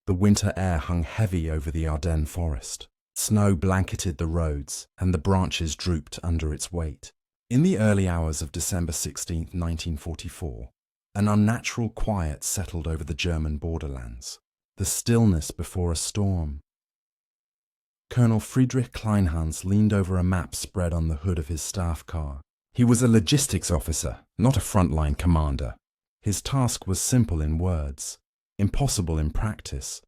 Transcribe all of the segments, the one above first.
The winter air hung heavy over the Ardennes forest. Snow blanketed the roads, and the branches drooped under its weight. In the early hours of December 16, 1944, an unnatural quiet settled over the German borderlands, the stillness before a storm. Colonel Friedrich Kleinhans leaned over a map spread on the hood of his staff car. He was a logistics officer, not a frontline commander. His task was simple in words, impossible in practice: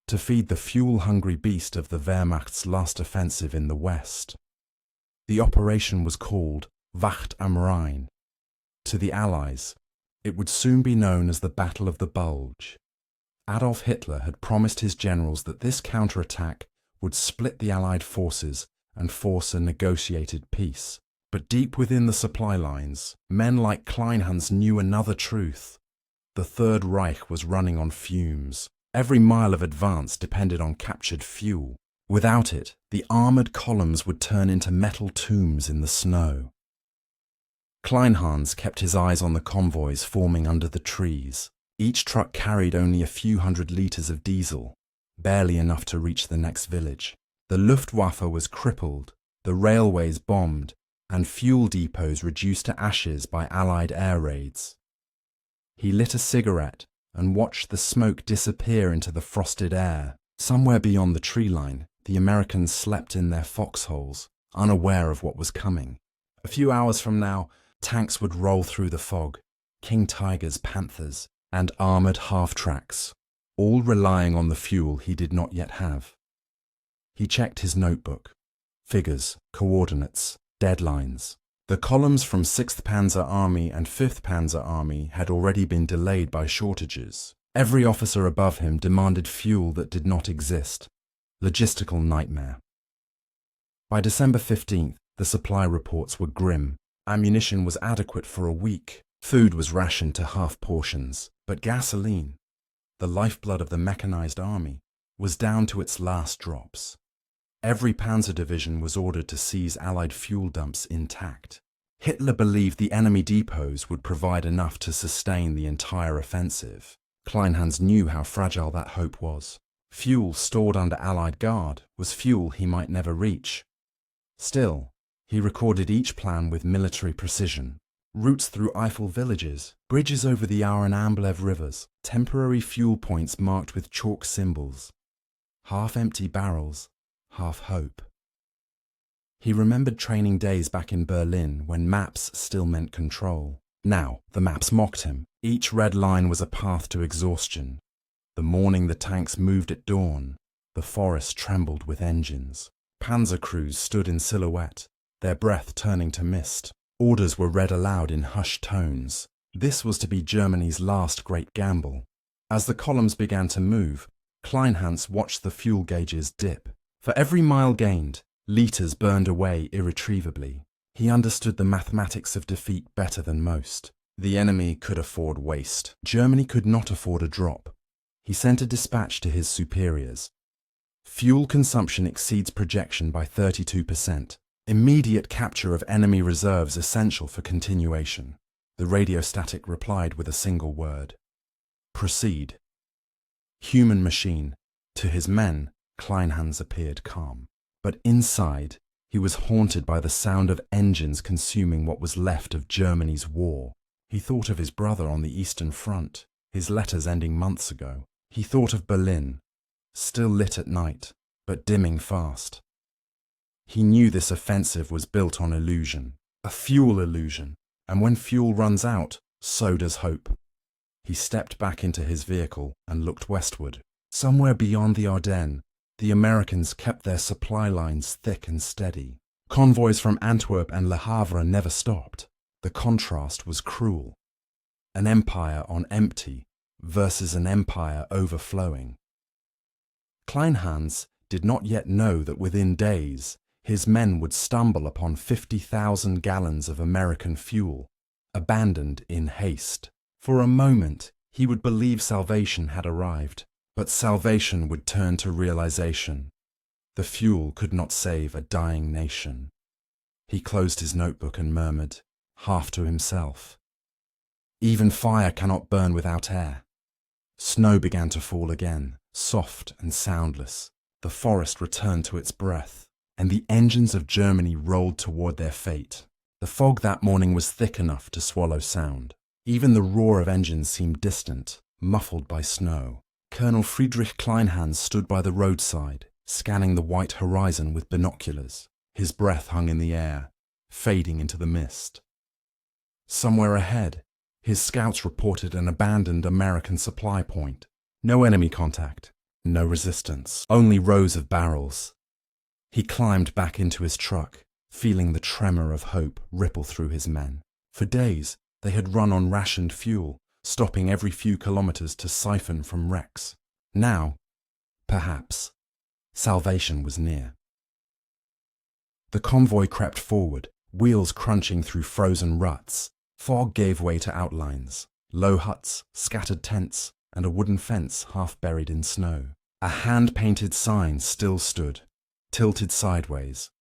to feed the fuel-hungry beast of the Wehrmacht's last offensive in the West. The operation was called Wacht am Rhein. To the Allies, it would soon be known as the Battle of the Bulge. Adolf Hitler had promised his generals that this counterattack would split the Allied forces and force a negotiated peace. But deep within the supply lines, men like Kleinhans knew another truth. The Third Reich was running on fumes. Every mile of advance depended on captured fuel. Without it, the armoured columns would turn into metal tombs in the snow. Kleinhans kept his eyes on the convoys forming under the trees. Each truck carried only a few hundred litres of diesel, barely enough to reach the next village. The Luftwaffe was crippled, the railways bombed, and fuel depots reduced to ashes by Allied air raids. He lit a cigarette and watched the smoke disappear into the frosted air. Somewhere beyond the tree line, the Americans slept in their foxholes, unaware of what was coming. A few hours from now, tanks would roll through the fog, King Tigers, Panthers, and armoured half-tracks, all relying on the fuel he did not yet have. He checked his notebook. Figures, coordinates, deadlines. The columns from 6th Panzer Army and 5th Panzer Army had already been delayed by shortages. Every officer above him demanded fuel that did not exist. Logistical nightmare. By December 15th, the supply reports were grim. Ammunition was adequate for a week. Food was rationed to half portions. But gasoline, the lifeblood of the mechanized army, was down to its last drops. Every panzer division was ordered to seize Allied fuel dumps intact. Hitler believed the enemy depots would provide enough to sustain the entire offensive. Kleinhans knew how fragile that hope was. Fuel stored under Allied guard was fuel he might never reach. Still, he recorded each plan with military precision. Routes through Eifel villages, bridges over the Aar and Amblev rivers, temporary fuel points marked with chalk symbols, half-empty barrels, half hope. He remembered training days back in Berlin when maps still meant control. Now, the maps mocked him. Each red line was a path to exhaustion. The morning the tanks moved at dawn, the forest trembled with engines. Panzer crews stood in silhouette, their breath turning to mist. Orders were read aloud in hushed tones. This was to be Germany's last great gamble. As the columns began to move, Kleinhans watched the fuel gauges dip. For every mile gained, litres burned away irretrievably. He understood the mathematics of defeat better than most. The enemy could afford waste. Germany could not afford a drop. He sent a dispatch to his superiors. Fuel consumption exceeds projection by 32%. Immediate capture of enemy reserves essential for continuation. The radiostatic replied with a single word: proceed. Human machine. To his men, Kleinhans appeared calm. But inside, he was haunted by the sound of engines consuming what was left of Germany's war. He thought of his brother on the Eastern Front, his letters ending months ago. He thought of Berlin, still lit at night, but dimming fast. He knew this offensive was built on illusion, a fuel illusion, and when fuel runs out, so does hope. He stepped back into his vehicle and looked westward. Somewhere beyond the Ardennes, the Americans kept their supply lines thick and steady. Convoys from Antwerp and Le Havre never stopped. The contrast was cruel. An empire on empty versus an empire overflowing. Kleinhans did not yet know that within days, his men would stumble upon 50,000 gallons of American fuel, abandoned in haste. For a moment, he would believe salvation had arrived, but salvation would turn to realization. The fuel could not save a dying nation. He closed his notebook and murmured, half to himself, "Even fire cannot burn without air." Snow began to fall again, soft and soundless. The forest returned to its breath, and the engines of Germany rolled toward their fate. The fog that morning was thick enough to swallow sound. Even the roar of engines seemed distant, muffled by snow. Colonel Friedrich Kleinhans stood by the roadside, scanning the white horizon with binoculars. His breath hung in the air, fading into the mist. Somewhere ahead, his scouts reported an abandoned American supply point. No enemy contact, no resistance, only rows of barrels. He climbed back into his truck, feeling the tremor of hope ripple through his men. For days, they had run on rationed fuel, stopping every few kilometers to siphon from wrecks. Now, perhaps, salvation was near. The convoy crept forward, wheels crunching through frozen ruts. Fog gave way to outlines, low huts, scattered tents, and a wooden fence half buried in snow. A hand-painted sign still stood, tilted sideways.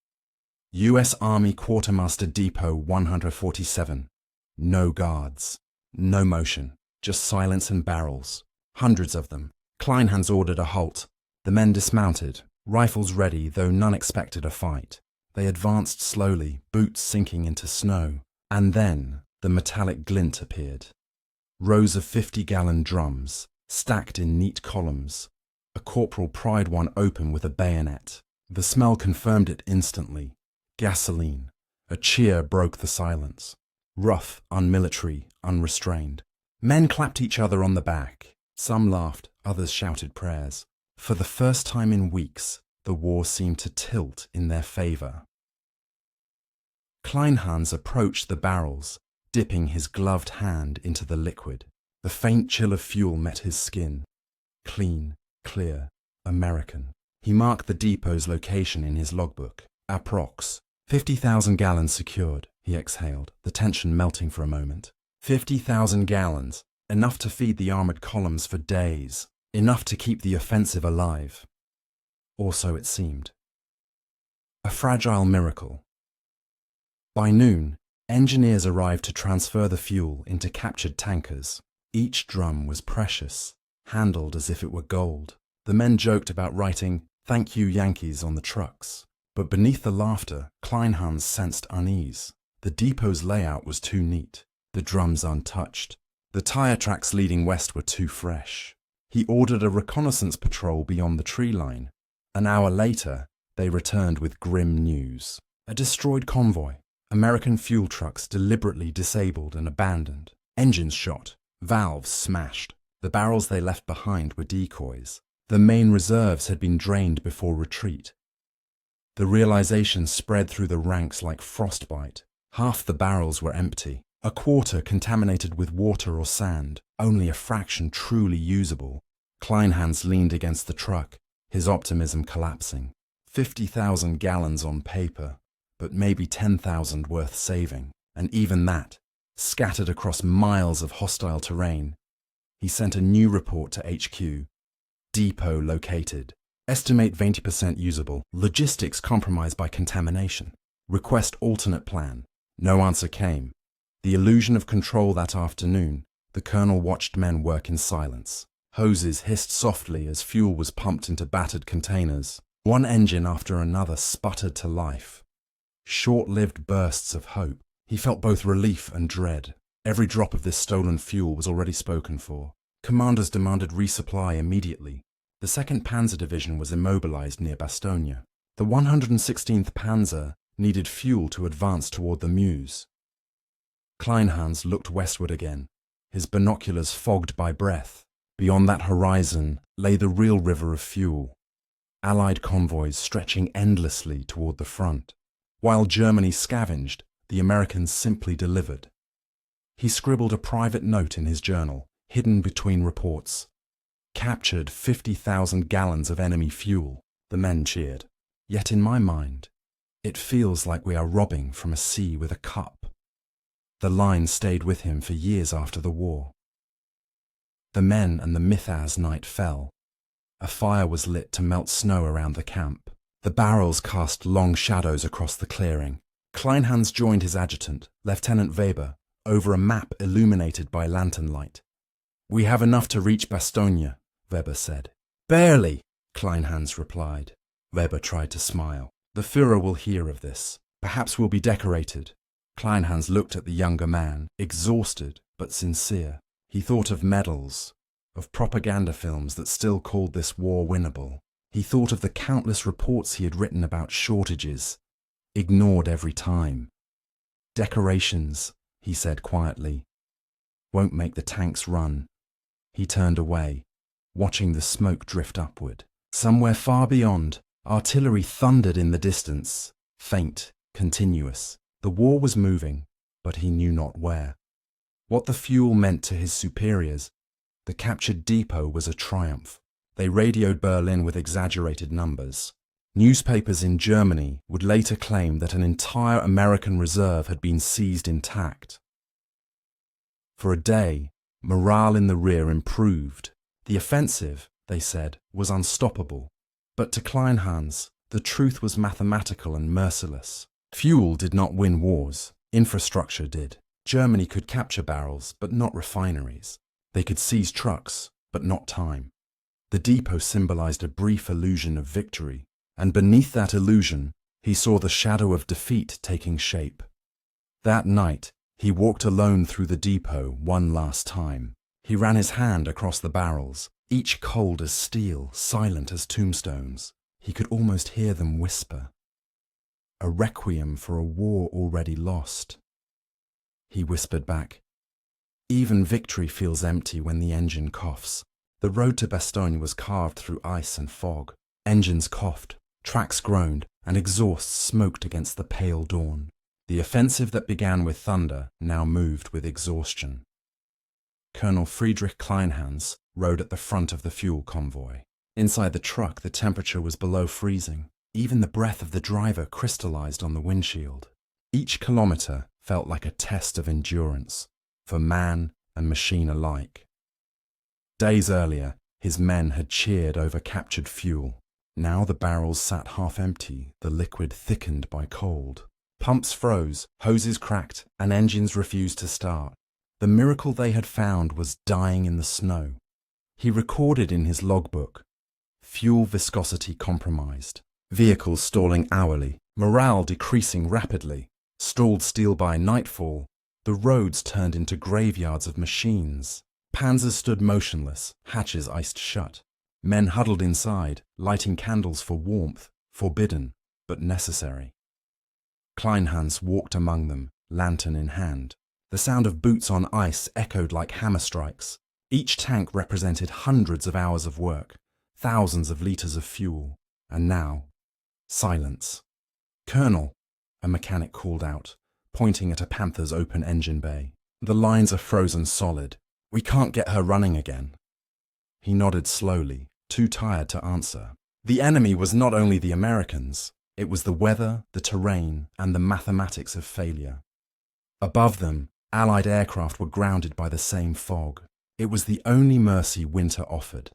U.S. Army Quartermaster Depot 147. No guards. No motion. Just silence and barrels. Hundreds of them. Kleinhans ordered a halt. The men dismounted, rifles ready, though none expected a fight. They advanced slowly, boots sinking into snow. And then the metallic glint appeared. Rows of 50-gallon drums, stacked in neat columns. A corporal pried one open with a bayonet. The smell confirmed it instantly. Gasoline. A cheer broke the silence. Rough, unmilitary, unrestrained. Men clapped each other on the back. Some laughed, others shouted prayers. For the first time in weeks, the war seemed to tilt in their favor. Kleinhans approached the barrels, dipping his gloved hand into the liquid. The faint chill of fuel met his skin. Clean, clear, American. He marked the depot's location in his logbook. Approx. 50,000 gallons secured, he exhaled, the tension melting for a moment. 50,000 gallons, enough to feed the armored columns for days, enough to keep the offensive alive. Or so it seemed. A fragile miracle. By noon, engineers arrived to transfer the fuel into captured tankers. Each drum was precious, handled as if it were gold. The men joked about writing, "Thank you, Yankees," on the trucks. But beneath the laughter, Kleinhans sensed unease. The depot's layout was too neat, the drums untouched. The tire tracks leading west were too fresh. He ordered a reconnaissance patrol beyond the tree line. An hour later, they returned with grim news. A destroyed convoy. American fuel trucks deliberately disabled and abandoned. Engines shot. Valves smashed. The barrels they left behind were decoys. The main reserves had been drained before retreat. The realization spread through the ranks like frostbite. Half the barrels were empty. A quarter contaminated with water or sand. Only a fraction truly usable. Kleinhans leaned against the truck, his optimism collapsing. 50,000 gallons on paper, but maybe 10,000 worth saving. And even that, scattered across miles of hostile terrain. He sent a new report to HQ. Depot located. Estimate 20% usable. Logistics compromised by contamination. Request alternate plan. No answer came. The illusion of control that afternoon, the colonel watched men work in silence. Hoses hissed softly as fuel was pumped into battered containers. One engine after another sputtered to life. Short-lived bursts of hope. He felt both relief and dread. Every drop of this stolen fuel was already spoken for. Commanders demanded resupply immediately. The 2nd Panzer Division was immobilized near Bastogne. The 116th Panzer needed fuel to advance toward the Meuse. Kleinhans looked westward again, his binoculars fogged by breath. Beyond that horizon lay the real river of fuel. Allied convoys stretching endlessly toward the front. While Germany scavenged, the Americans simply delivered. He scribbled a private note in his journal, hidden between reports. Captured 50,000 gallons of enemy fuel. The men cheered. Yet in my mind, it feels like we are robbing from a sea with a cup. The line stayed with him for years after the war. The men and the Mythas night fell. A fire was lit to melt snow around the camp. The barrels cast long shadows across the clearing. Kleinhans joined his adjutant, Lieutenant Weber, over a map illuminated by lantern light. "We have enough to reach Bastogne," Weber said. Barely, Kleinhans replied. Weber tried to smile. The Führer will hear of this. Perhaps we'll be decorated. Kleinhans looked at the younger man, exhausted but sincere. He thought of medals, of propaganda films that still called this war winnable. He thought of the countless reports he had written about shortages, ignored every time. Decorations, he said quietly, won't make the tanks run. He turned away, watching the smoke drift upward. Somewhere far beyond, artillery thundered in the distance, faint, continuous. The war was moving, but he knew not where. What the fuel meant to his superiors, the captured depot was a triumph. They radioed Berlin with exaggerated numbers. Newspapers in Germany would later claim that an entire American reserve had been seized intact. For a day, morale in the rear improved. The offensive, they said, was unstoppable. But to Kleinhans, the truth was mathematical and merciless. Fuel did not win wars. Infrastructure did. Germany could capture barrels, but not refineries. They could seize trucks, but not time. The depot symbolized a brief illusion of victory, and beneath that illusion, he saw the shadow of defeat taking shape. That night, he walked alone through the depot one last time. He ran his hand across the barrels, each cold as steel, silent as tombstones. He could almost hear them whisper. A requiem for a war already lost. He whispered back, "Even victory feels empty when the engine coughs." The road to Bastogne was carved through ice and fog. Engines coughed, tracks groaned, and exhausts smoked against the pale dawn. The offensive that began with thunder now moved with exhaustion. Colonel Friedrich Kleinhans rode at the front of the fuel convoy. Inside the truck, the temperature was below freezing. Even the breath of the driver crystallized on the windshield. Each kilometer felt like a test of endurance, for man and machine alike. Days earlier, his men had cheered over captured fuel. Now the barrels sat half empty, the liquid thickened by cold. Pumps froze, hoses cracked, and engines refused to start. The miracle they had found was dying in the snow. He recorded in his logbook, fuel viscosity compromised, vehicles stalling hourly, morale decreasing rapidly, stalled steel by nightfall, the roads turned into graveyards of machines. Panzers stood motionless, hatches iced shut. Men huddled inside, lighting candles for warmth, forbidden, but necessary. Kleinhans walked among them, lantern in hand. The sound of boots on ice echoed like hammer strikes. Each tank represented hundreds of hours of work, thousands of liters of fuel. And now, silence. "Colonel," a mechanic called out, pointing at a Panther's open engine bay. "The lines are frozen solid. We can't get her running again." He nodded slowly, too tired to answer. The enemy was not only the Americans, it was the weather, the terrain, and the mathematics of failure. Above them, Allied aircraft were grounded by the same fog. It was the only mercy winter offered,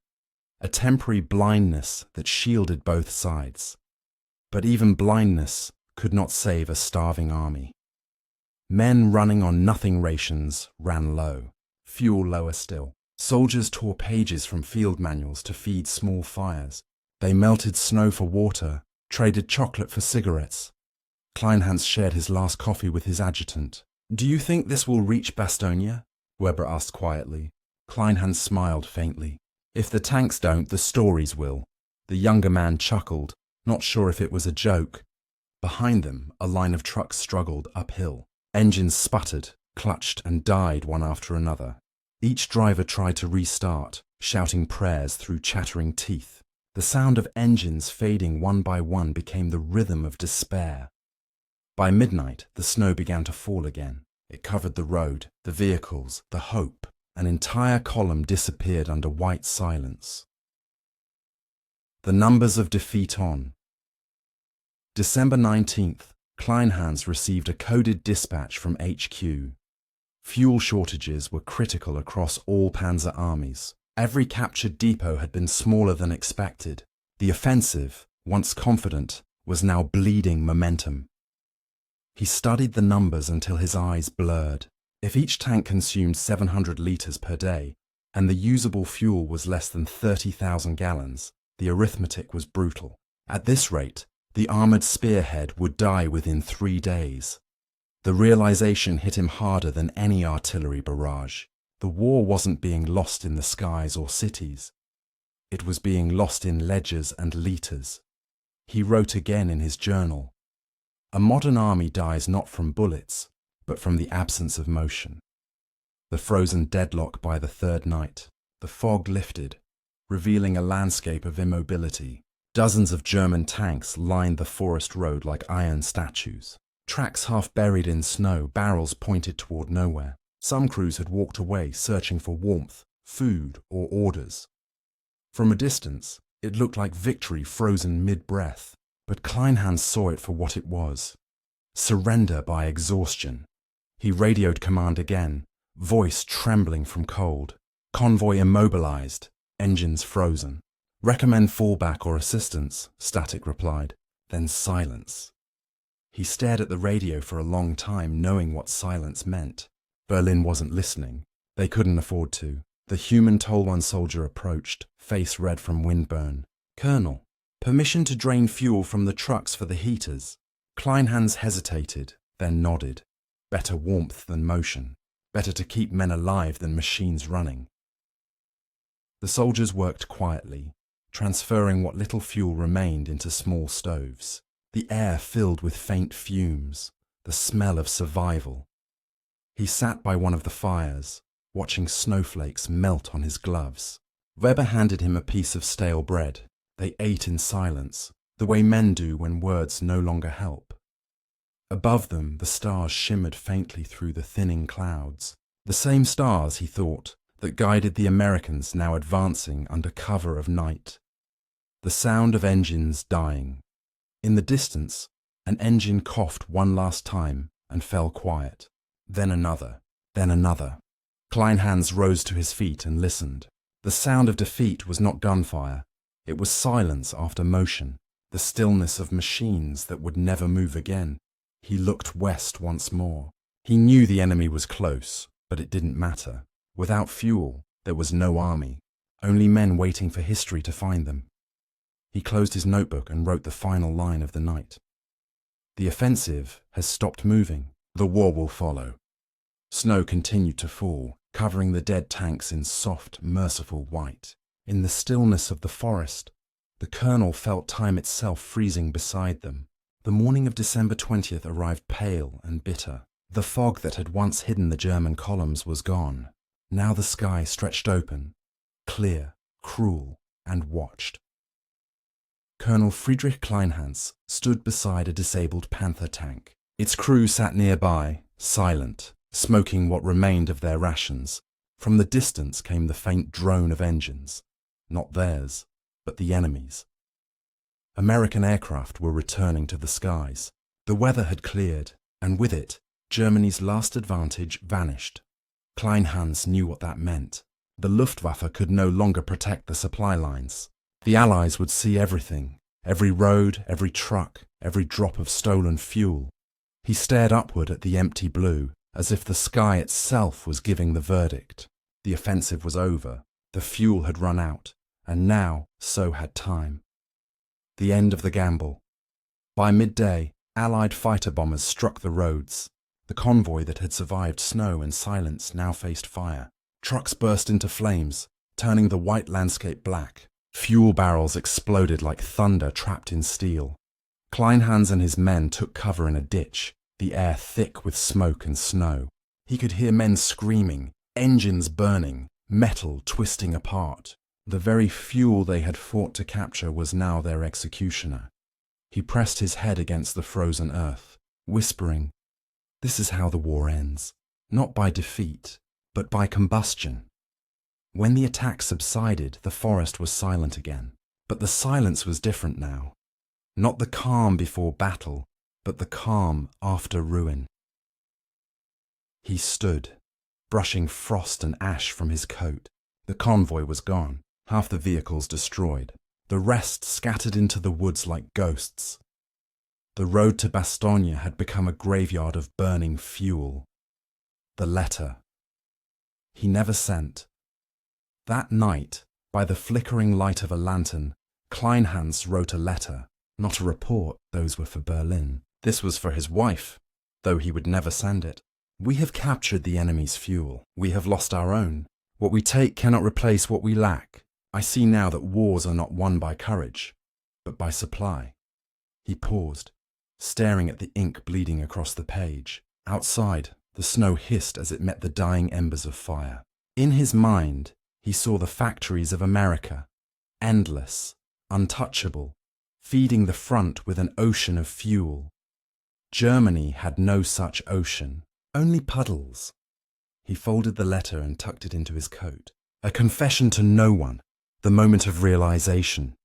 a temporary blindness that shielded both sides. But even blindness could not save a starving army. Men running on nothing rations ran low, fuel lower still. Soldiers tore pages from field manuals to feed small fires. They melted snow for water, traded chocolate for cigarettes. Kleinhans shared his last coffee with his adjutant. "Do you think this will reach Bastogne?" Weber asked quietly. Kleinhans smiled faintly. "If the tanks don't, the stories will." The younger man chuckled, not sure if it was a joke. Behind them, a line of trucks struggled uphill. Engines sputtered, clutched, and died one after another. Each driver tried to restart, shouting prayers through chattering teeth. The sound of engines fading one by one became the rhythm of despair. By midnight, the snow began to fall again. It covered the road, the vehicles, the hope. An entire column disappeared under white silence. The numbers of defeat on. December 19th, Kleinhans received a coded dispatch from HQ. Fuel shortages were critical across all panzer armies. Every captured depot had been smaller than expected. The offensive, once confident, was now bleeding momentum. He studied the numbers until his eyes blurred. If each tank consumed 700 liters per day, and the usable fuel was less than 30,000 gallons. The arithmetic was brutal. At this rate, the armoured spearhead would die within 3 days. The realization hit him harder than any artillery barrage. The war wasn't being lost in the skies or cities. It was being lost in ledgers and liters. He wrote again in his journal, "A modern army dies not from bullets, but from the absence of motion." The frozen deadlock by the third night. The fog lifted, revealing a landscape of immobility. Dozens of German tanks lined the forest road like iron statues. Tracks half buried in snow, barrels pointed toward nowhere. Some crews had walked away, searching for warmth, food, or orders. From a distance, it looked like victory frozen mid-breath, but Kleinhans saw it for what it was. Surrender by exhaustion. He radioed command again, voice trembling from cold. Convoy immobilized, engines frozen. "Recommend fallback or assistance," Static replied. Then silence. He stared at the radio for a long time, knowing what silence meant. Berlin wasn't listening. They couldn't afford to. The human toll one soldier approached, face red from windburn. "Colonel, permission to drain fuel from the trucks for the heaters." Kleinhans hesitated, then nodded. Better warmth than motion. Better to keep men alive than machines running. The soldiers worked quietly, transferring what little fuel remained into small stoves. The air filled with faint fumes, the smell of survival. He sat by one of the fires, watching snowflakes melt on his gloves. Weber handed him a piece of stale bread. They ate in silence, the way men do when words no longer help. Above them, the stars shimmered faintly through the thinning clouds. The same stars, he thought, that guided the Americans now advancing under cover of night. The sound of engines dying. In the distance, an engine coughed one last time and fell quiet. Then another, then another. Kleinhans rose to his feet and listened. The sound of defeat was not gunfire. It was silence after motion, the stillness of machines that would never move again. He looked west once more. He knew the enemy was close, but it didn't matter. Without fuel, there was no army, only men waiting for history to find them. He closed his notebook and wrote the final line of the night. "The offensive has stopped moving. The war will follow." Snow continued to fall, covering the dead tanks in soft, merciful white. In the stillness of the forest, the colonel felt time itself freezing beside them. The morning of December 20th arrived pale and bitter. The fog that had once hidden the German columns was gone. Now the sky stretched open, clear, cruel, and watched. Colonel Friedrich Kleinhans stood beside a disabled Panther tank. Its crew sat nearby, silent, smoking what remained of their rations. From the distance came the faint drone of engines. Not theirs, but the enemy's. American aircraft were returning to the skies. The weather had cleared, and with it, Germany's last advantage vanished. Kleinhans knew what that meant. The Luftwaffe could no longer protect the supply lines. The Allies would see everything, every road, every truck, every drop of stolen fuel. He stared upward at the empty blue, as if the sky itself was giving the verdict. The offensive was over, the fuel had run out, and now so had time. The end of the gamble. By midday, Allied fighter bombers struck the roads. The convoy that had survived snow and silence now faced fire. Trucks burst into flames, turning the white landscape black. Fuel barrels exploded like thunder trapped in steel. Kleinhans and his men took cover in a ditch, the air thick with smoke and snow. He could hear men screaming, engines burning, metal twisting apart. The very fuel they had fought to capture was now their executioner. He pressed his head against the frozen earth, whispering, "This is how the war ends, not by defeat, but by combustion." When the attack subsided, the forest was silent again. But the silence was different now. Not the calm before battle, but the calm after ruin. He stood, brushing frost and ash from his coat. The convoy was gone, half the vehicles destroyed, the rest scattered into the woods like ghosts. The road to Bastogne had become a graveyard of burning fuel. The letter. He never sent. That night, by the flickering light of a lantern, Kleinhans wrote a letter, not a report. Those were for Berlin. This was for his wife, though he would never send it. We have captured the enemy's fuel. We have lost our own. What we take cannot replace what we lack. I see now that wars are not won by courage, but by supply. He paused, staring at the ink bleeding across the page. Outside, the snow hissed as it met the dying embers of fire. In his mind, he saw the factories of America, endless, untouchable, feeding the front with an ocean of fuel. Germany had no such ocean, only puddles. He folded the letter and tucked it into his coat. A confession to no one, the moment of realization.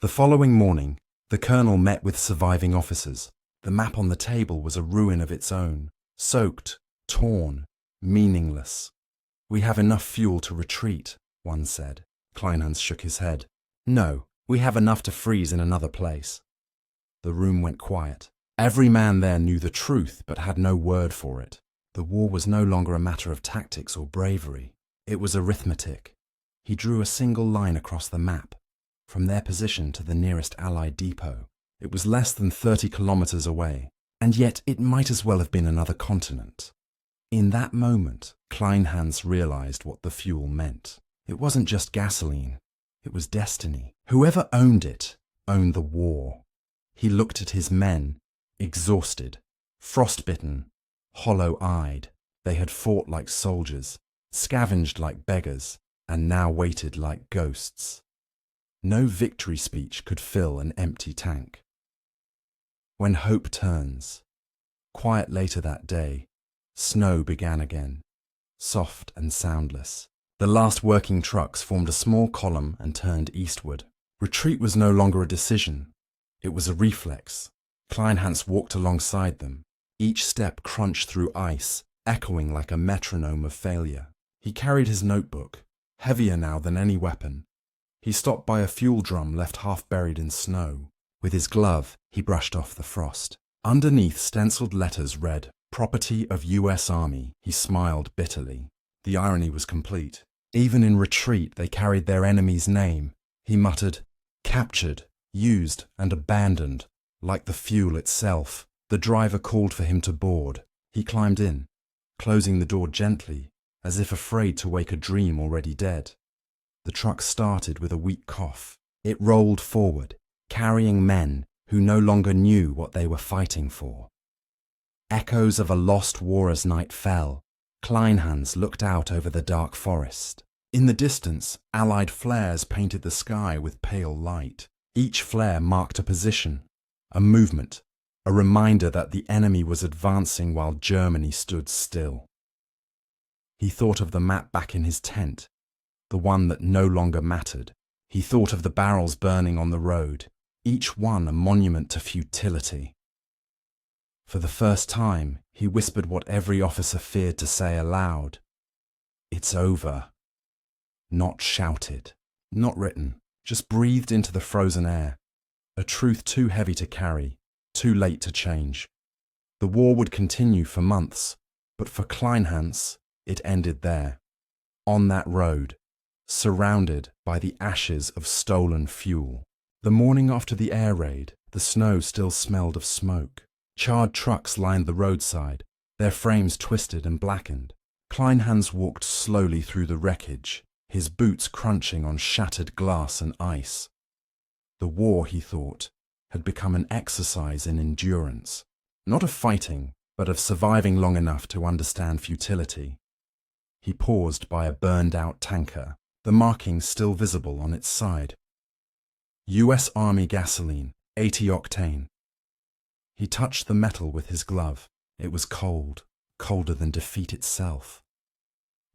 The following morning, the colonel met with surviving officers. The map on the table was a ruin of its own, soaked, torn, meaningless. We have enough fuel to retreat, one said. Kleinhans shook his head. No, we have enough to freeze in another place. The room went quiet. Every man there knew the truth but had no word for it. The war was no longer a matter of tactics or bravery. It was arithmetic. He drew a single line across the map, from their position to the nearest Allied depot. It was less than 30 kilometers away, and yet it might as well have been another continent. In that moment, Kleinhans realized what the fuel meant. It wasn't just gasoline. It was destiny. Whoever owned it owned the war. He looked at his men, exhausted, frostbitten, hollow-eyed. They had fought like soldiers, scavenged like beggars, and now waited like ghosts. No victory speech could fill an empty tank. When hope turns. Quiet later that day, snow began again, soft and soundless. The last working trucks formed a small column and turned eastward. Retreat was no longer a decision. It was a reflex. Kleinhans walked alongside them. Each step crunched through ice, echoing like a metronome of failure. He carried his notebook, heavier now than any weapon. He stopped by a fuel drum left half buried in snow. With his glove, he brushed off the frost. Underneath stenciled letters read, "Property of U.S. Army." He smiled bitterly. The irony was complete. Even in retreat, they carried their enemy's name. He muttered, "Captured, used, and abandoned, like the fuel itself." The driver called for him to board. He climbed in, closing the door gently, as if afraid to wake a dream already dead. The truck started with a weak cough. It rolled forward, carrying men who no longer knew what they were fighting for. Echoes of a lost war as night fell. Kleinhans looked out over the dark forest. In the distance, Allied flares painted the sky with pale light. Each flare marked a position, a movement, a reminder that the enemy was advancing while Germany stood still. He thought of the map back in his tent, the one that no longer mattered. He thought of the barrels burning on the road, each one a monument to futility. For the first time, he whispered what every officer feared to say aloud. "It's over." Not shouted, not written, just breathed into the frozen air. A truth too heavy to carry, too late to change. The war would continue for months, but for Kleinhans, it ended there, on that road, surrounded by the ashes of stolen fuel. The morning after the air raid, the snow still smelled of smoke. Charred trucks lined the roadside, their frames twisted and blackened. Kleinhans walked slowly through the wreckage, his boots crunching on shattered glass and ice. The war, he thought, had become an exercise in endurance, not of fighting, but of surviving long enough to understand futility. He paused by a burned-out tanker, the markings still visible on its side. U.S. Army gasoline, 80 octane. He touched the metal with his glove. It was cold, colder than defeat itself.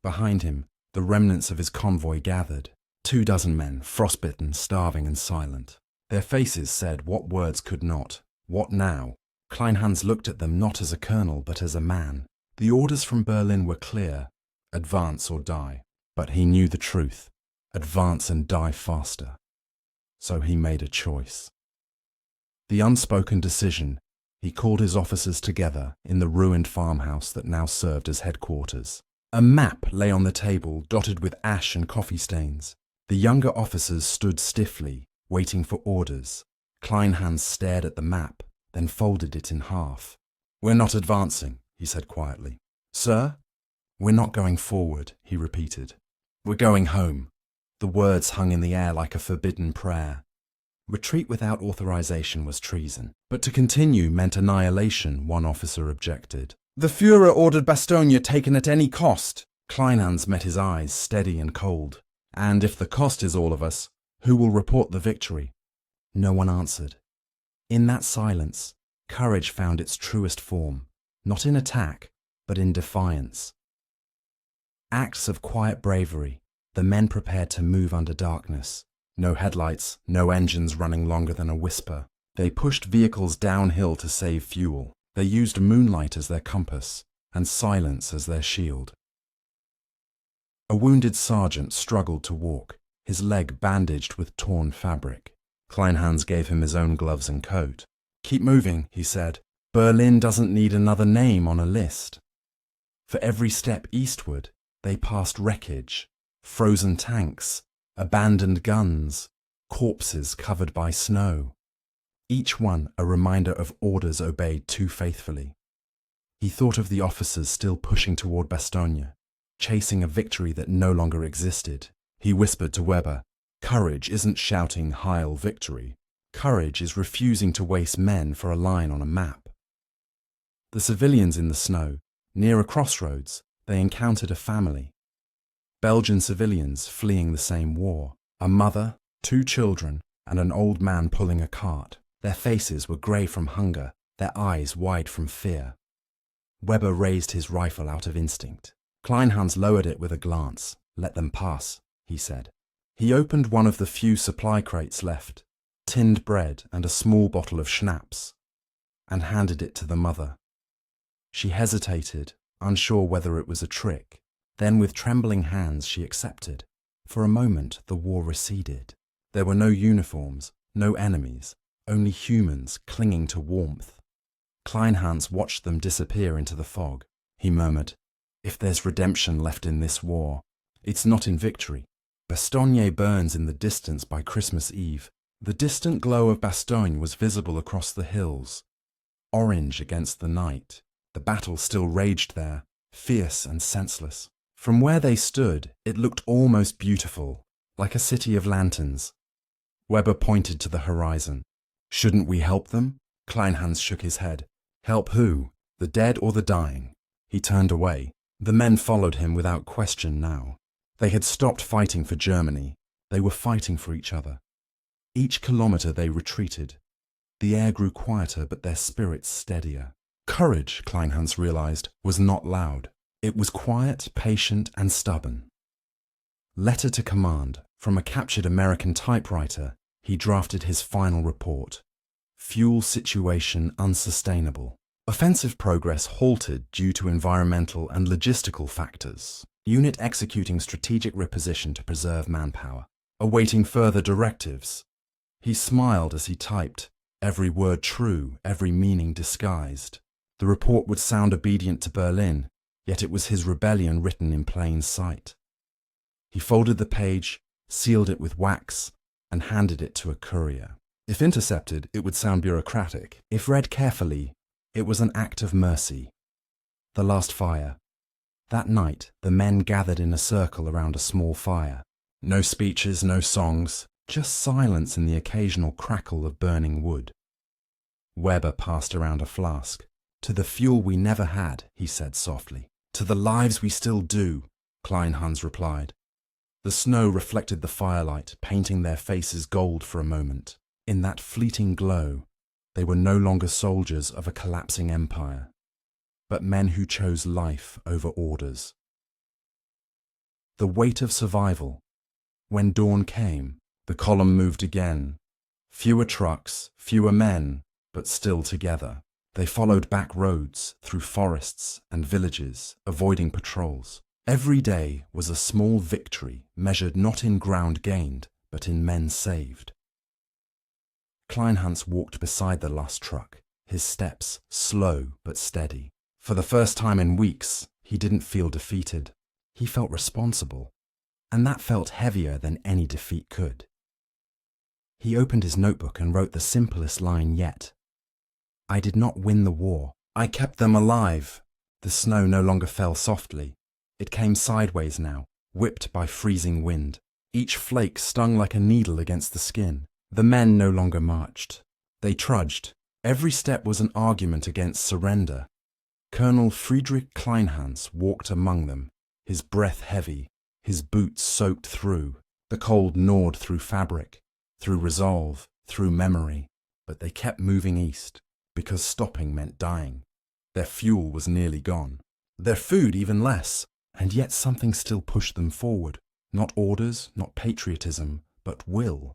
Behind him, the remnants of his convoy gathered. 24 men, frostbitten, starving and silent. Their faces said what words could not. What now? Kleinhans looked at them not as a colonel but as a man. The orders from Berlin were clear: advance or die. But he knew the truth: advance and die faster. So he made a choice. The unspoken decision, he called his officers together in the ruined farmhouse that now served as headquarters. A map lay on the table, dotted with ash and coffee stains. The younger officers stood stiffly, waiting for orders. Kleinhans stared at the map, then folded it in half. "We're not advancing," he said quietly. "Sir?" "We're not going forward," he repeated. "We're going home." The words hung in the air like a forbidden prayer. Retreat without authorization was treason, but to continue meant annihilation, one officer objected. "The Führer ordered Bastogne taken at any cost." Kleinhans met his eyes, steady and cold. "And if the cost is all of us, who will report the victory?" No one answered. In that silence, courage found its truest form, not in attack, but in defiance. Acts of quiet bravery, the men prepared to move under darkness. No headlights, no engines running longer than a whisper. They pushed vehicles downhill to save fuel. They used moonlight as their compass, and silence as their shield. A wounded sergeant struggled to walk, his leg bandaged with torn fabric. Kleinhans gave him his own gloves and coat. "Keep moving," he said. "Berlin doesn't need another name on a list." For every step eastward, they passed wreckage, frozen tanks, abandoned guns, corpses covered by snow. Each one a reminder of orders obeyed too faithfully. He thought of the officers still pushing toward Bastogne, chasing a victory that no longer existed. He whispered to Weber, "Courage isn't shouting Heil victory. Courage is refusing to waste men for a line on a map." The civilians in the snow, near a crossroads, they encountered a family. Belgian civilians fleeing the same war. A mother, 2 children, and an old man pulling a cart. Their faces were grey from hunger, their eyes wide from fear. Weber raised his rifle out of instinct. Kleinhans lowered it with a glance. "Let them pass," he said. He opened one of the few supply crates left, tinned bread and a small bottle of schnapps, and handed it to the mother. She hesitated, unsure whether it was a trick. Then with trembling hands she accepted. For a moment the war receded. There were no uniforms, no enemies, only humans clinging to warmth. Kleinhans watched them disappear into the fog. He murmured, "If there's redemption left in this war, it's not in victory." Bastogne burns in the distance by Christmas Eve. The distant glow of Bastogne was visible across the hills, orange against the night. The battle still raged there, fierce and senseless. From where they stood, it looked almost beautiful, like a city of lanterns. Weber pointed to the horizon. "Shouldn't we help them?" Kleinhans shook his head. "Help who? The dead or the dying?" He turned away. The men followed him without question now. They had stopped fighting for Germany. They were fighting for each other. Each kilometre they retreated. The air grew quieter, but their spirits steadier. Courage, Kleinhans realized, was not loud. It was quiet, patient, and stubborn. Letter to command. From a captured American typewriter, he drafted his final report. Fuel situation unsustainable. Offensive progress halted due to environmental and logistical factors. Unit executing strategic reposition to preserve manpower. Awaiting further directives. He smiled as he typed, every word true, every meaning disguised. The report would sound obedient to Berlin, yet it was his rebellion written in plain sight. He folded the page, sealed it with wax, and handed it to a courier. If intercepted, it would sound bureaucratic. If read carefully, it was an act of mercy. The last fire. That night, the men gathered in a circle around a small fire. No speeches, no songs, just silence and the occasional crackle of burning wood. Weber passed around a flask. "To the fuel we never had," he said softly. "To the lives we still do," Kleinhans replied. The snow reflected the firelight, painting their faces gold for a moment. In that fleeting glow, they were no longer soldiers of a collapsing empire, but men who chose life over orders. The weight of survival. When dawn came, the column moved again. Fewer trucks, fewer men, but still together. They followed back roads, through forests and villages, avoiding patrols. Every day was a small victory measured not in ground gained, but in men saved. Kleinhans walked beside the last truck, his steps slow but steady. For the first time in weeks, he didn't feel defeated. He felt responsible, and that felt heavier than any defeat could. He opened his notebook and wrote the simplest line yet. I did not win the war. I kept them alive. The snow no longer fell softly. It came sideways now, whipped by freezing wind. Each flake stung like a needle against the skin. The men no longer marched. They trudged. Every step was an argument against surrender. Colonel Friedrich Kleinhans walked among them, his breath heavy, his boots soaked through. The cold gnawed through fabric, through resolve, through memory. But they kept moving east, because stopping meant dying. Their fuel was nearly gone. Their food even less, and yet something still pushed them forward. Not orders, not patriotism, but will.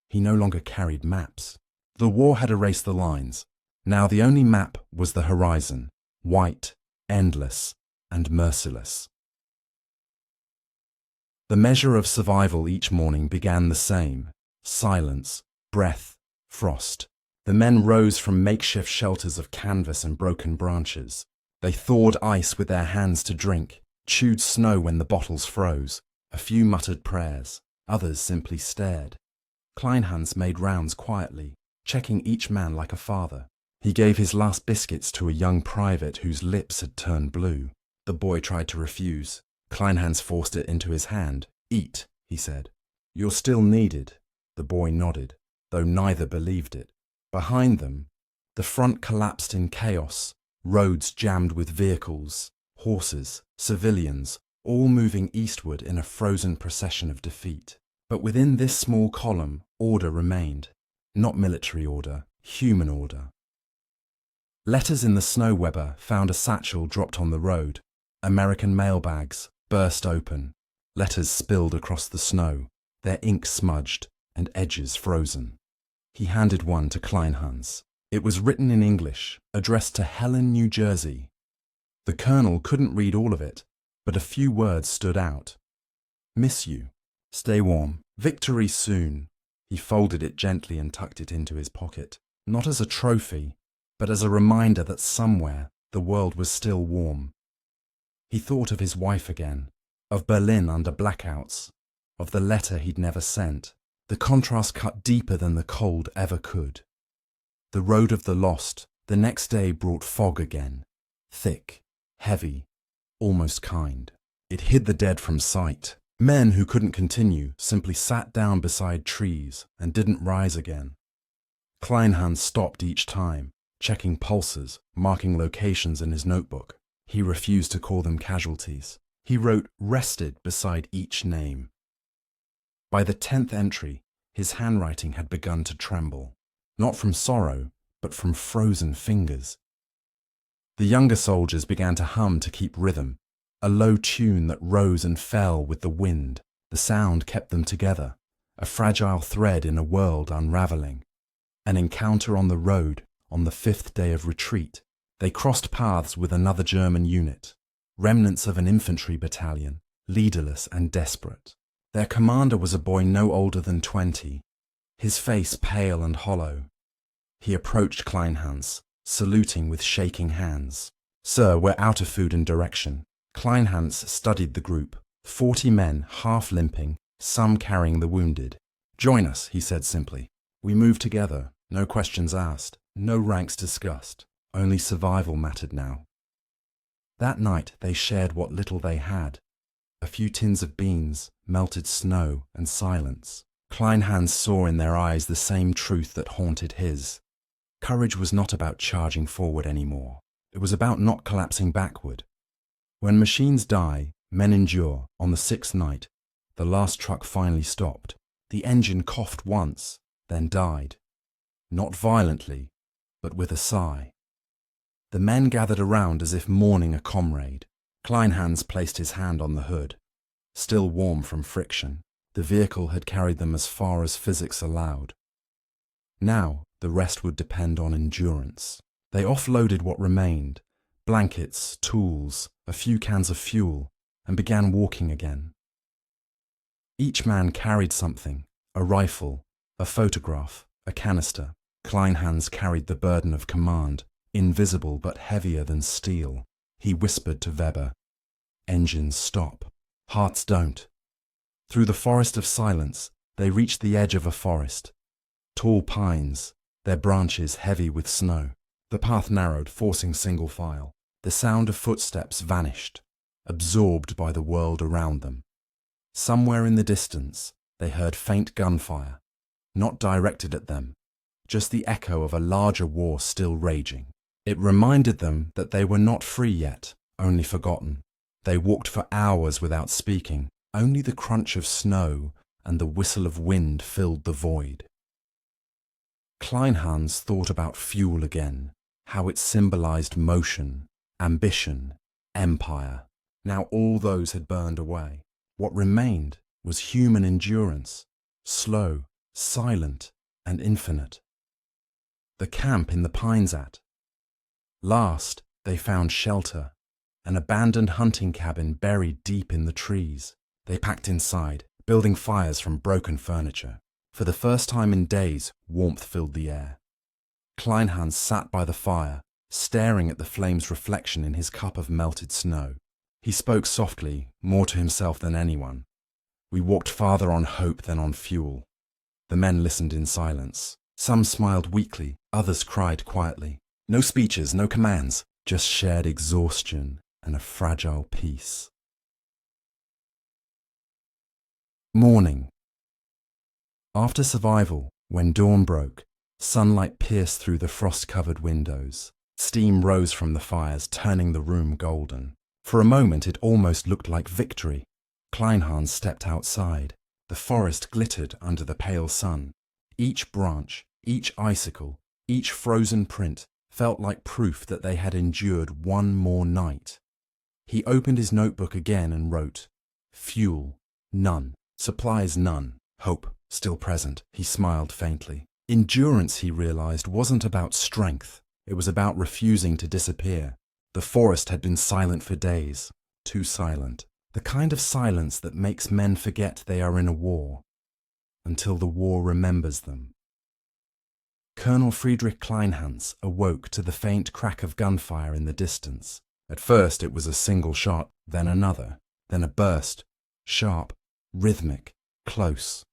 He no longer carried maps. The war had erased the lines. Now the only map was the horizon, white, endless, and merciless. The measure of survival each morning began the same: silence, breath, frost. The men rose from makeshift shelters of canvas and broken branches. They thawed ice with their hands to drink, chewed snow when the bottles froze. A few muttered prayers, others simply stared. Kleinhans made rounds quietly, checking each man like a father. He gave his last biscuits to a young private whose lips had turned blue. The boy tried to refuse. Kleinhans forced it into his hand. Eat, he said. You're still needed. The boy nodded, though neither believed it. Behind them, the front collapsed in chaos, roads jammed with vehicles, horses, civilians, all moving eastward in a frozen procession of defeat. But within this small column, order remained. Not military order, human order. Letters in the snow webber found a satchel dropped on the road. American mailbags burst open. Letters spilled across the snow, their ink smudged and edges frozen. He handed one to Kleinhans. It was written in English, addressed to Helen, New Jersey. The colonel couldn't read all of it, but a few words stood out. Miss you. Stay warm. Victory soon. He folded it gently and tucked it into his pocket, not as a trophy, but as a reminder that somewhere the world was still warm. He thought of his wife again, of Berlin under blackouts, of the letter he'd never sent. The contrast cut deeper than the cold ever could. The road of the lost the next day brought fog again, thick, heavy, almost kind. It hid the dead from sight. Men who couldn't continue simply sat down beside trees and didn't rise again. Kleinhans stopped each time, checking pulses, marking locations in his notebook. He refused to call them casualties. He wrote rested beside each name. By the 10th entry, his handwriting had begun to tremble, not from sorrow, but from frozen fingers. The younger soldiers began to hum to keep rhythm, a low tune that rose and fell with the wind. The sound kept them together, a fragile thread in a world unraveling. An encounter on the road on the 5th day of retreat. They crossed paths with another German unit, remnants of an infantry battalion, leaderless and desperate. Their commander was a boy no older than 20, his face pale and hollow. He approached Kleinhans, saluting with shaking hands. Sir, we're out of food and direction. Kleinhans studied the group, 40 men half limping, some carrying the wounded. Join us, he said simply. We move together, no questions asked, no ranks discussed. Only survival mattered now. That night they shared what little they had. A few tins of beans, melted snow, and silence. Kleinhans saw in their eyes the same truth that haunted his. Courage was not about charging forward anymore. It was about not collapsing backward. When machines die, men endure. On the 6th night, the last truck finally stopped. The engine coughed once, then died. Not violently, but with a sigh. The men gathered around as if mourning a comrade. Kleinhans placed his hand on the hood. Still warm from friction, the vehicle had carried them as far as physics allowed. Now, the rest would depend on endurance. They offloaded what remained, blankets, tools, a few cans of fuel, and began walking again. Each man carried something, a rifle, a photograph, a canister. Kleinhans carried the burden of command, invisible but heavier than steel. He whispered to Weber, "Engines stop." Hearts don't. Through the forest of silence, they reached the edge of a forest. Tall pines, their branches heavy with snow. The path narrowed, forcing single file. The sound of footsteps vanished, absorbed by the world around them. Somewhere in the distance, they heard faint gunfire, not directed at them, just the echo of a larger war still raging. It reminded them that they were not free yet, only forgotten. They walked for hours without speaking. Only the crunch of snow and the whistle of wind filled the void. Kleinhans thought about fuel again, how it symbolized motion, ambition, empire. Now all those had burned away. What remained was human endurance, slow, silent, and infinite. The camp in the pines at. Last, they found shelter, an abandoned hunting cabin buried deep in the trees. They packed inside, building fires from broken furniture. For the first time in days, warmth filled the air. Kleinhans sat by the fire, staring at the flame's reflection in his cup of melted snow. He spoke softly, more to himself than anyone. We walked farther on hope than on fuel. The men listened in silence. Some smiled weakly, others cried quietly. No speeches, no commands, just shared exhaustion and a fragile peace. Morning. After survival, when dawn broke, sunlight pierced through the frost-covered windows. Steam rose from the fires, turning the room golden. For a moment it almost looked like victory. Kleinhans stepped outside. The forest glittered under the pale sun. Each branch, each icicle, each frozen print felt like proof that they had endured one more night. He opened his notebook again and wrote, "Fuel, none. Supplies, none. Hope, still present." He smiled faintly. Endurance, he realized, wasn't about strength. It was about refusing to disappear. The forest had been silent for days, too silent. The kind of silence that makes men forget they are in a war, until the war remembers them. Colonel Friedrich Kleinhans awoke to the faint crack of gunfire in the distance. At first it was a single shot, then another, then a burst, sharp, rhythmic, close.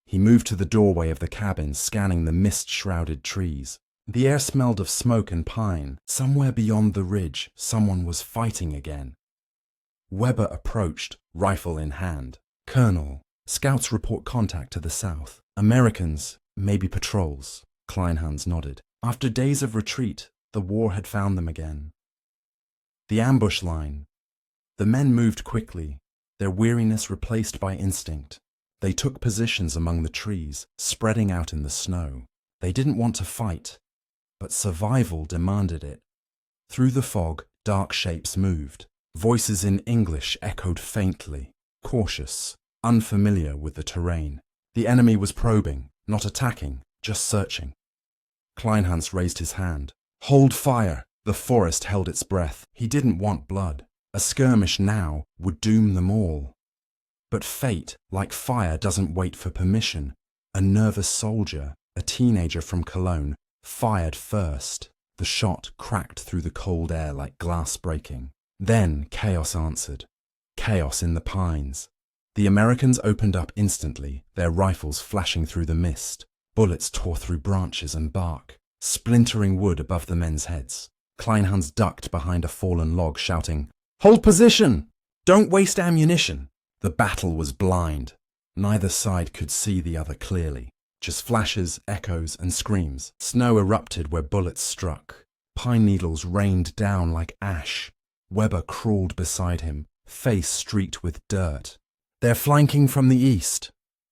He moved to the doorway of the cabin, scanning the mist-shrouded trees. The air smelled of smoke and pine. Somewhere beyond the ridge, someone was fighting again. Weber approached, rifle in hand. "Colonel, scouts report contact to the south. Americans, maybe patrols." Kleinhans nodded. After days of retreat, the war had found them again. The ambush line. The men moved quickly, their weariness replaced by instinct. They took positions among the trees, spreading out in the snow. They didn't want to fight, but survival demanded it. Through the fog, dark shapes moved. Voices in English echoed faintly, cautious, unfamiliar with the terrain. The enemy was probing, not attacking, just searching. Kleinhans raised his hand. "Hold fire!" The forest held its breath. He didn't want blood. A skirmish now would doom them all. But fate, like fire, doesn't wait for permission. A nervous soldier, a teenager from Cologne, fired first. The shot cracked through the cold air like glass breaking. Then chaos answered. Chaos in the pines. The Americans opened up instantly, their rifles flashing through the mist. Bullets tore through branches and bark, splintering wood above the men's heads. Kleinhans ducked behind a fallen log, shouting, "Hold position! Don't waste ammunition!" The battle was blind. Neither side could see the other clearly. Just flashes, echoes, and screams. Snow erupted where bullets struck. Pine needles rained down like ash. Weber crawled beside him, face streaked with dirt. "They're flanking from the east."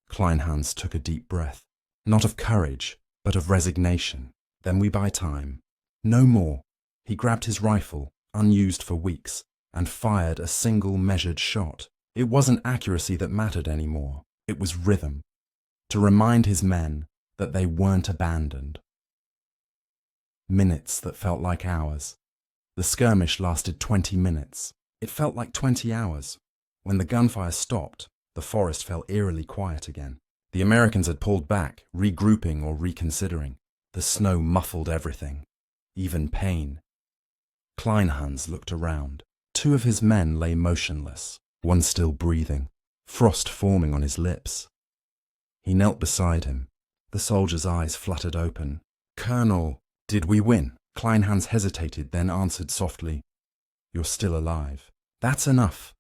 Kleinhans took a deep breath. Not of courage, but of resignation. Then we buy time. No more. He grabbed his rifle, unused for weeks, and fired a single measured shot. It wasn't accuracy that mattered anymore. It was rhythm. To remind his men that they weren't abandoned. Minutes that felt like hours. The skirmish lasted 20 minutes. It felt like 20 hours. When the gunfire stopped, the forest fell eerily quiet again. The Americans had pulled back, regrouping or reconsidering. The snow muffled everything, even pain. Kleinhans looked around. Two of his men lay motionless. one still breathing, frost forming on his lips. He knelt beside him. The soldier's eyes fluttered open. "Colonel, did we win?" Kleinhans hesitated, then answered softly, "You're still alive. That's enough."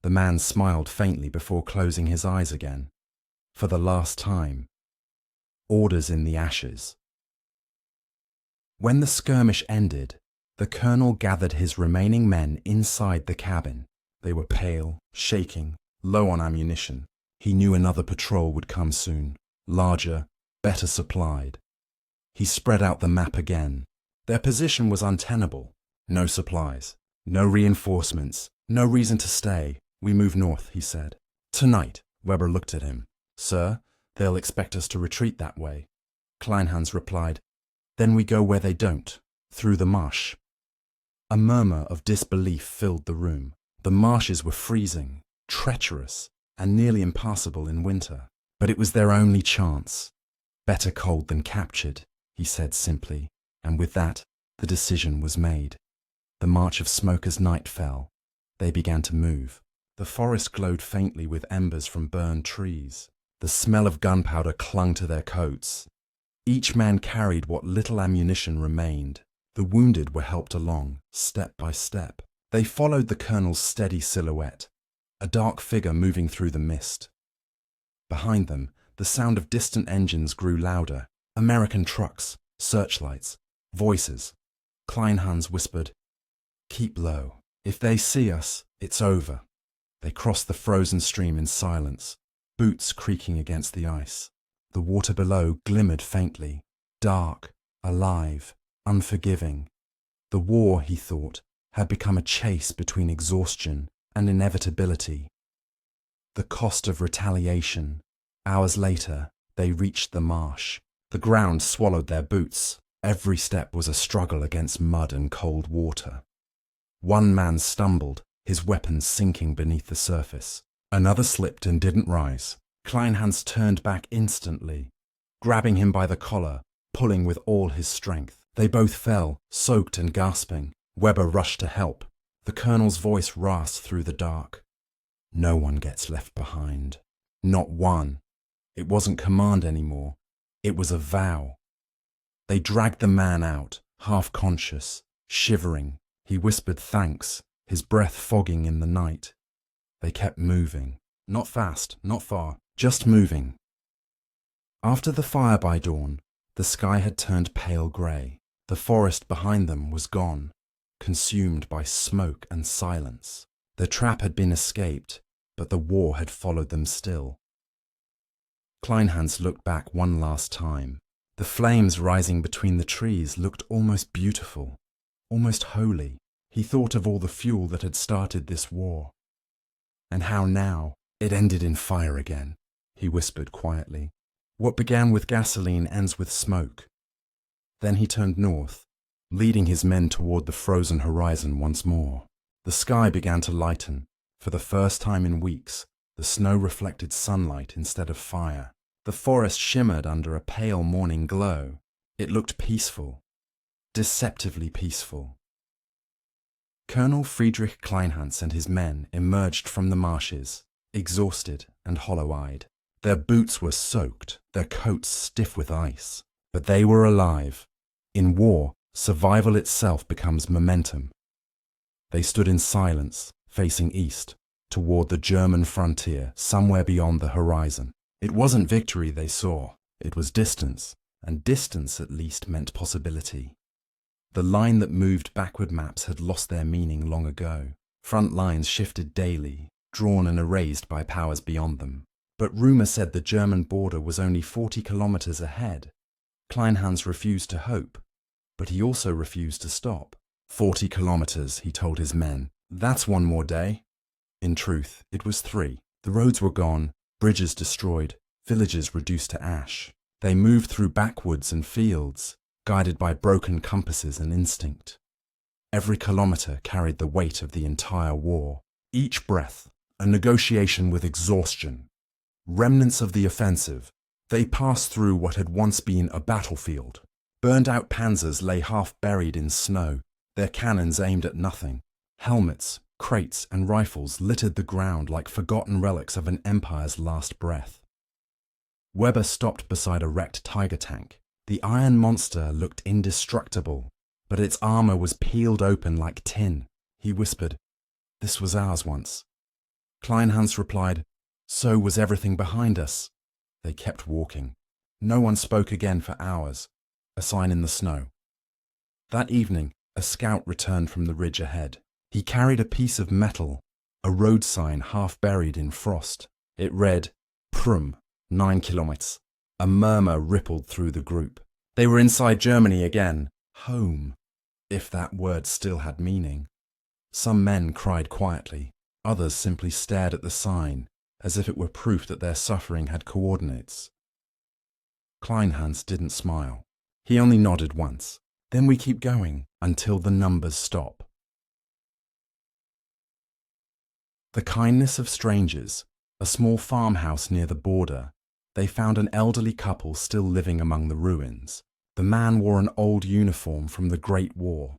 The man smiled faintly before closing his eyes again. For the last time. Orders in the ashes. When the skirmish ended, the colonel gathered his remaining men inside the cabin. They were pale, shaking, low on ammunition. He knew another patrol would come soon, larger, better supplied. He spread out the map again. Their position was untenable. No supplies, no reinforcements, no reason to stay. "We move north," he said. "Tonight." Weber looked at him. "Sir, they'll expect us to retreat that way." Kleinhans replied, "Then we go where they don't, through the marsh." A murmur of disbelief filled the room. The marshes were freezing, treacherous, and nearly impassable in winter. But it was their only chance. "Better cold than captured," he said simply, and with that, the decision was made. The march of smoke as night fell. They began to move. The forest glowed faintly with embers from burned trees. The smell of gunpowder clung to their coats. Each man carried what little ammunition remained. The wounded were helped along, step by step. They followed the colonel's steady silhouette, a dark figure moving through the mist. Behind them, the sound of distant engines grew louder. American trucks, searchlights, voices. Kleinhans whispered, "Keep low. If they see us, it's over." They crossed the frozen stream in silence, boots creaking against the ice. The water below glimmered faintly, dark, alive, unforgiving. The war, he thought, had become a chase between exhaustion and inevitability. The cost of retaliation. Hours later, they reached the marsh. The ground swallowed their boots. Every step was a struggle against mud and cold water. One man stumbled, his weapons sinking beneath the surface. Another slipped and didn't rise. Kleinhans turned back instantly, grabbing him by the collar, pulling with all his strength. They both fell, soaked and gasping. Weber rushed to help. The colonel's voice rasped through the dark. "No one gets left behind. Not one." It wasn't command anymore. It was a vow. They dragged the man out, half conscious, shivering. He whispered thanks, his breath fogging in the night. They kept moving. Not fast, not far, just moving. After the fire by dawn, the sky had turned pale grey. The forest behind them was gone, consumed by smoke and silence. The trap had been escaped, but the war had followed them still. Kleinhans looked back one last time. The flames rising between the trees looked almost beautiful, almost holy. He thought of all the fuel that had started this war, and how now it ended in fire again, he whispered quietly. What began with gasoline ends with smoke. Then he turned north, leading his men toward the frozen horizon once more. The sky began to lighten. For the first time in weeks, the snow reflected sunlight instead of fire. The forest shimmered under a pale morning glow. It looked peaceful, deceptively peaceful. Colonel Friedrich Kleinhans and his men emerged from the marshes, exhausted and hollow-eyed. Their boots were soaked, their coats stiff with ice. But they were alive. In war, survival itself becomes momentum. They stood in silence, facing east, toward the German frontier, somewhere beyond the horizon. It wasn't victory they saw, it was distance, and distance at least meant possibility. The line that moved backward maps had lost their meaning long ago. Front lines shifted daily, drawn and erased by powers beyond them. But rumour said the German border was only 40 kilometers ahead. Kleinhans refused to hope, but he also refused to stop. 40 kilometers, he told his men. That's one more day. In truth, it was 3. The roads were gone, bridges destroyed, villages reduced to ash. They moved through backwoods and fields, guided by broken compasses and instinct. Every kilometer carried the weight of the entire war. Each breath, a negotiation with exhaustion. Remnants of the offensive, they passed through what had once been a battlefield. Burned-out panzers lay half buried in snow, their cannons aimed at nothing. Helmets, Crates and rifles littered the ground like forgotten relics of an empire's last breath. Weber stopped beside a wrecked Tiger tank. The iron monster looked indestructible, but its armor was peeled open like tin. He whispered, "This was ours once." Kleinhans replied, "So was everything behind us." They kept walking. No one spoke again for hours. A sign in the snow. That evening, a scout returned from the ridge ahead. He carried a piece of metal, a road sign half buried in frost. It read, "Prüm, 9 kilometers." A murmur rippled through the group. They were inside Germany again. Home, if that word still had meaning. Some men cried quietly. Others simply stared at the sign, as if it were proof that their suffering had coordinates. Kleinhans didn't smile. He only nodded once. Then we keep going until the numbers stop. The kindness of strangers, a small farmhouse near the border. They found an elderly couple still living among the ruins. The man wore an old uniform from the Great War.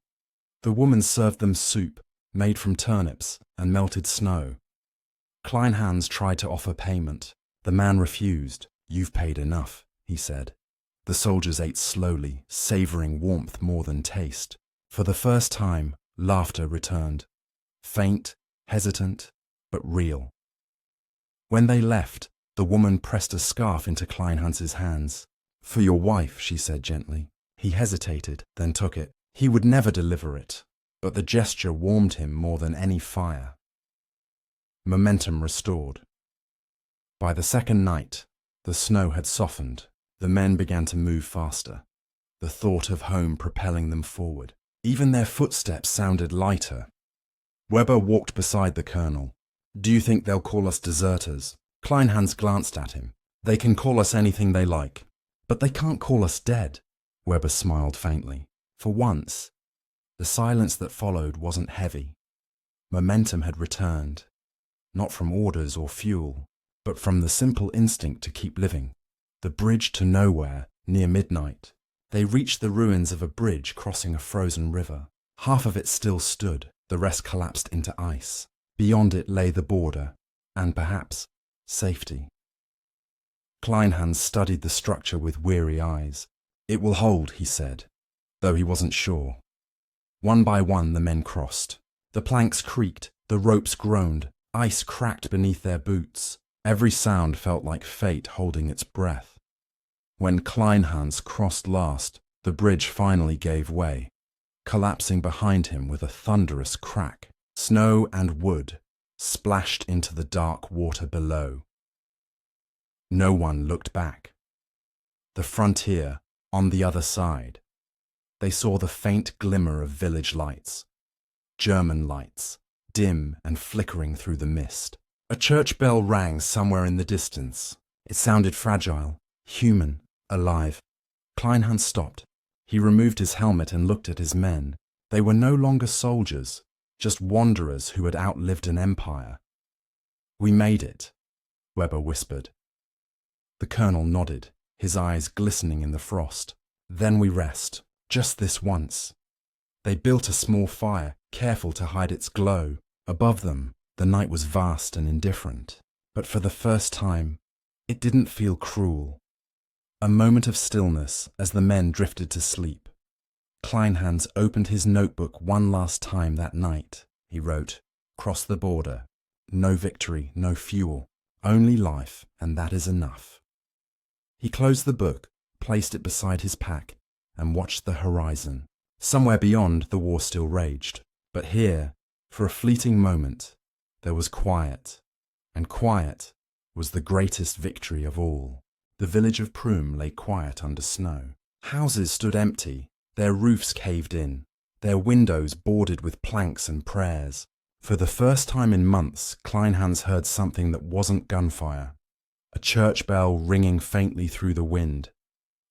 The woman served them soup, made from turnips and melted snow. Kleinhans tried to offer payment. The man refused. "You've paid enough," he said. The soldiers ate slowly, savouring warmth more than taste. For the first time, laughter returned. Faint, hesitant, but real. When they left, the woman pressed a scarf into Kleinhans's hands. "For your wife," she said gently. He hesitated, then took it. He would never deliver it, but the gesture warmed him more than any fire. Momentum restored. By the second night, the snow had softened. The men began to move faster, the thought of home propelling them forward. Even their footsteps sounded lighter. Weber walked beside the colonel. "Do you think they'll call us deserters?" Kleinhans glanced at him. "They can call us anything they like, but they can't call us dead." Weber smiled faintly. For once, the silence that followed wasn't heavy. Momentum had returned, not from orders or fuel, but from the simple instinct to keep living. The bridge to nowhere, near midnight. They reached the ruins of a bridge crossing a frozen river. Half of it still stood, the rest collapsed into ice. Beyond it lay the border, and perhaps safety. Kleinhans studied the structure with weary eyes. "It will hold," he said, though he wasn't sure. One by one the men crossed. The planks creaked, the ropes groaned, ice cracked beneath their boots. Every sound felt like fate holding its breath. When Kleinhans crossed last, the bridge finally gave way, collapsing behind him with a thunderous crack. Snow and wood splashed into the dark water below. No one looked back. The frontier, on the other side. They saw the faint glimmer of village lights. German lights, dim and flickering through the mist. A church bell rang somewhere in the distance. It sounded fragile, human, alive. Kleinhans stopped. He removed his helmet and looked at his men. They were no longer soldiers, just wanderers who had outlived an empire. "We made it," Weber whispered. The colonel nodded, his eyes glistening in the frost. "Then we rest, just this once." They built a small fire, careful to hide its glow. Above them, the night was vast and indifferent, but for the first time, it didn't feel cruel. A moment of stillness as the men drifted to sleep. Kleinhans opened his notebook one last time that night. He wrote, "Cross the border. No victory, no fuel, only life, and that is enough." He closed the book, placed it beside his pack, and watched the horizon. Somewhere beyond, the war still raged. But here, for a fleeting moment, there was quiet. And quiet was the greatest victory of all. The village of Prüm lay quiet under snow. Houses stood empty, their roofs caved in, their windows boarded with planks and prayers. For the first time in months, Kleinhans heard something that wasn't gunfire. A church bell ringing faintly through the wind.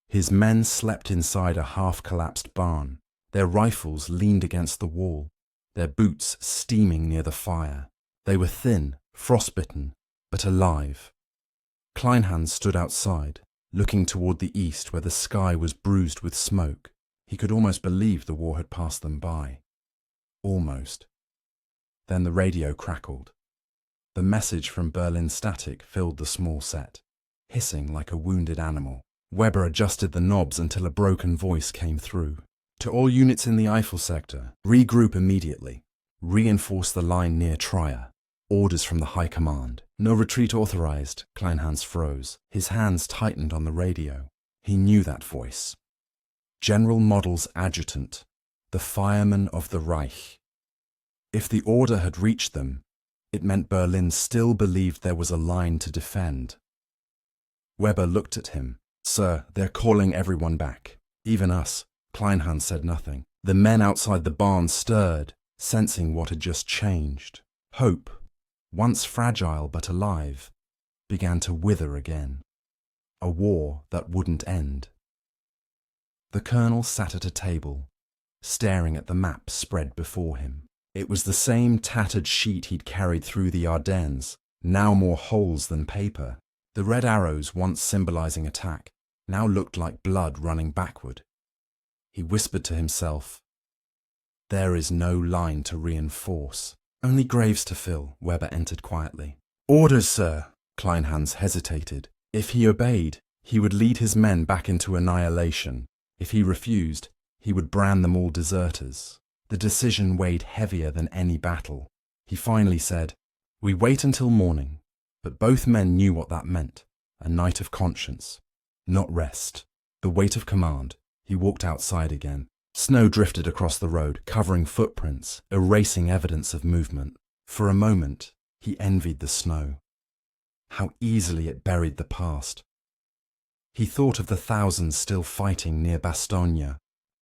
His men slept inside a half-collapsed barn. Their rifles leaned against the wall, their boots steaming near the fire. They were thin, frostbitten, but alive. Kleinhans stood outside, looking toward the east where the sky was bruised with smoke. He could almost believe the war had passed them by. Almost. Then the radio crackled. The message from Berlin Static filled the small set, hissing like a wounded animal. Weber adjusted the knobs until a broken voice came through. To all units in the Eifel sector, regroup immediately. Reinforce the line near Trier. Orders from the High Command. No retreat authorized. Kleinhans froze. His hands tightened on the radio. He knew that voice. General Model's adjutant. The fireman of the Reich. If the order had reached them, it meant Berlin still believed there was a line to defend. Weber looked at him. Sir, they're calling everyone back. Even us. Kleinhans said nothing. The men outside the barn stirred, sensing what had just changed. Hope, once fragile but alive, began to wither again. A war that wouldn't end. The colonel sat at a table, staring at the map spread before him. It was the same tattered sheet he'd carried through the Ardennes, now more holes than paper. The red arrows, once symbolizing attack, now looked like blood running backward. He whispered to himself, "There is no line to reinforce. Only graves to fill." Weber entered quietly. "Orders, sir." Kleinhans hesitated. If he obeyed, he would lead his men back into annihilation. If he refused, he would brand them all deserters. The decision weighed heavier than any battle. He finally said, "We wait until morning." But both men knew what that meant. A night of conscience, not rest. The weight of command. He walked outside again. Snow drifted across the road, covering footprints, erasing evidence of movement. For a moment, he envied the snow. How easily it buried the past. He thought of the thousands still fighting near Bastogne,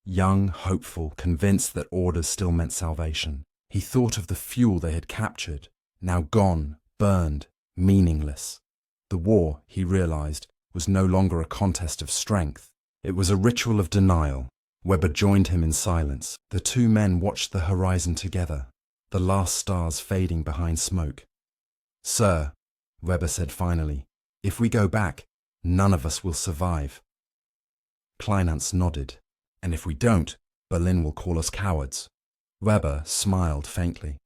young, hopeful, convinced that orders still meant salvation. He thought of the fuel they had captured, now gone, burned, meaningless. The war, he realized, was no longer a contest of strength. It was a ritual of denial. Weber joined him in silence. The two men watched the horizon together, the last stars fading behind smoke. "Sir," Weber said finally, "if we go back, none of us will survive." Kleinhans nodded. "And if we don't, Berlin will call us cowards." Weber smiled faintly.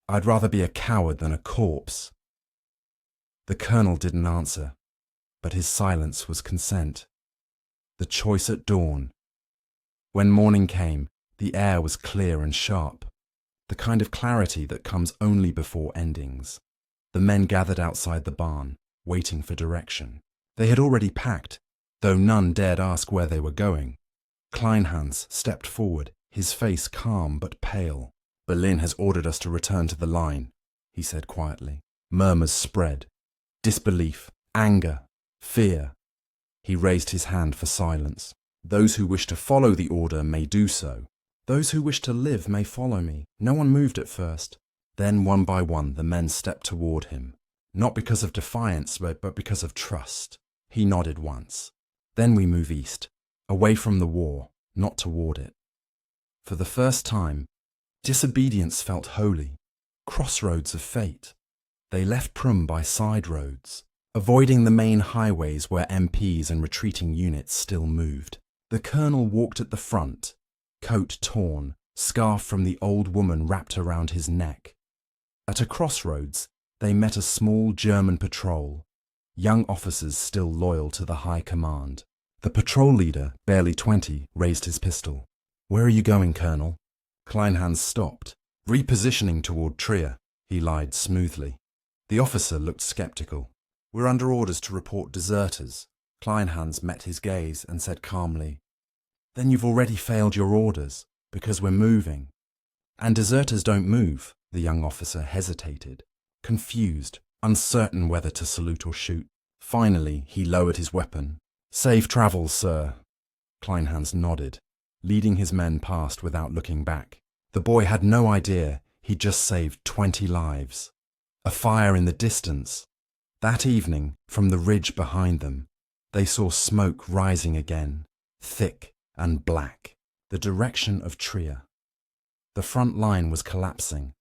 "I'd rather be a coward than a corpse." The colonel didn't answer, but his silence was consent. The choice at dawn. When morning came, the air was clear and sharp, the kind of clarity that comes only before endings. The men gathered outside the barn, waiting for direction. They had already packed, though none dared ask where they were going. Kleinhans stepped forward, his face calm but pale. "Berlin has ordered us to return to the line," he said quietly. Murmurs spread. Disbelief, anger, fear. He raised his hand for silence. "Those who wish to follow the order may do so. Those who wish to live may follow me." No one moved at first. Then, one by one, the men stepped toward him. Not because of defiance, but because of trust. He nodded once. "Then we move east, away from the war, not toward it." For the first time, disobedience felt holy, crossroads of fate. They left Prüm by side roads, avoiding the main highways where MPs and retreating units still moved. The colonel walked at the front, coat torn, scarf from the old woman wrapped around his neck. At a crossroads, they met a small German patrol, young officers still loyal to the High Command. The patrol leader, barely 20, raised his pistol. "Where are you going, Colonel?" Kleinhans stopped, repositioning toward Trier. He lied smoothly. The officer looked skeptical. "We're under orders to report deserters." Kleinhans met his gaze and said calmly, "Then you've already failed your orders, because we're moving." "And deserters don't move," the young officer hesitated, confused, uncertain whether to salute or shoot. Finally, he lowered his weapon. "Safe travels, sir." Kleinhans nodded, leading his men past without looking back. The boy had no idea he'd just saved 20 lives. A fire in the distance. That evening, from the ridge behind them, they saw smoke rising again, thick and black, the direction of Trier. The front line was collapsing.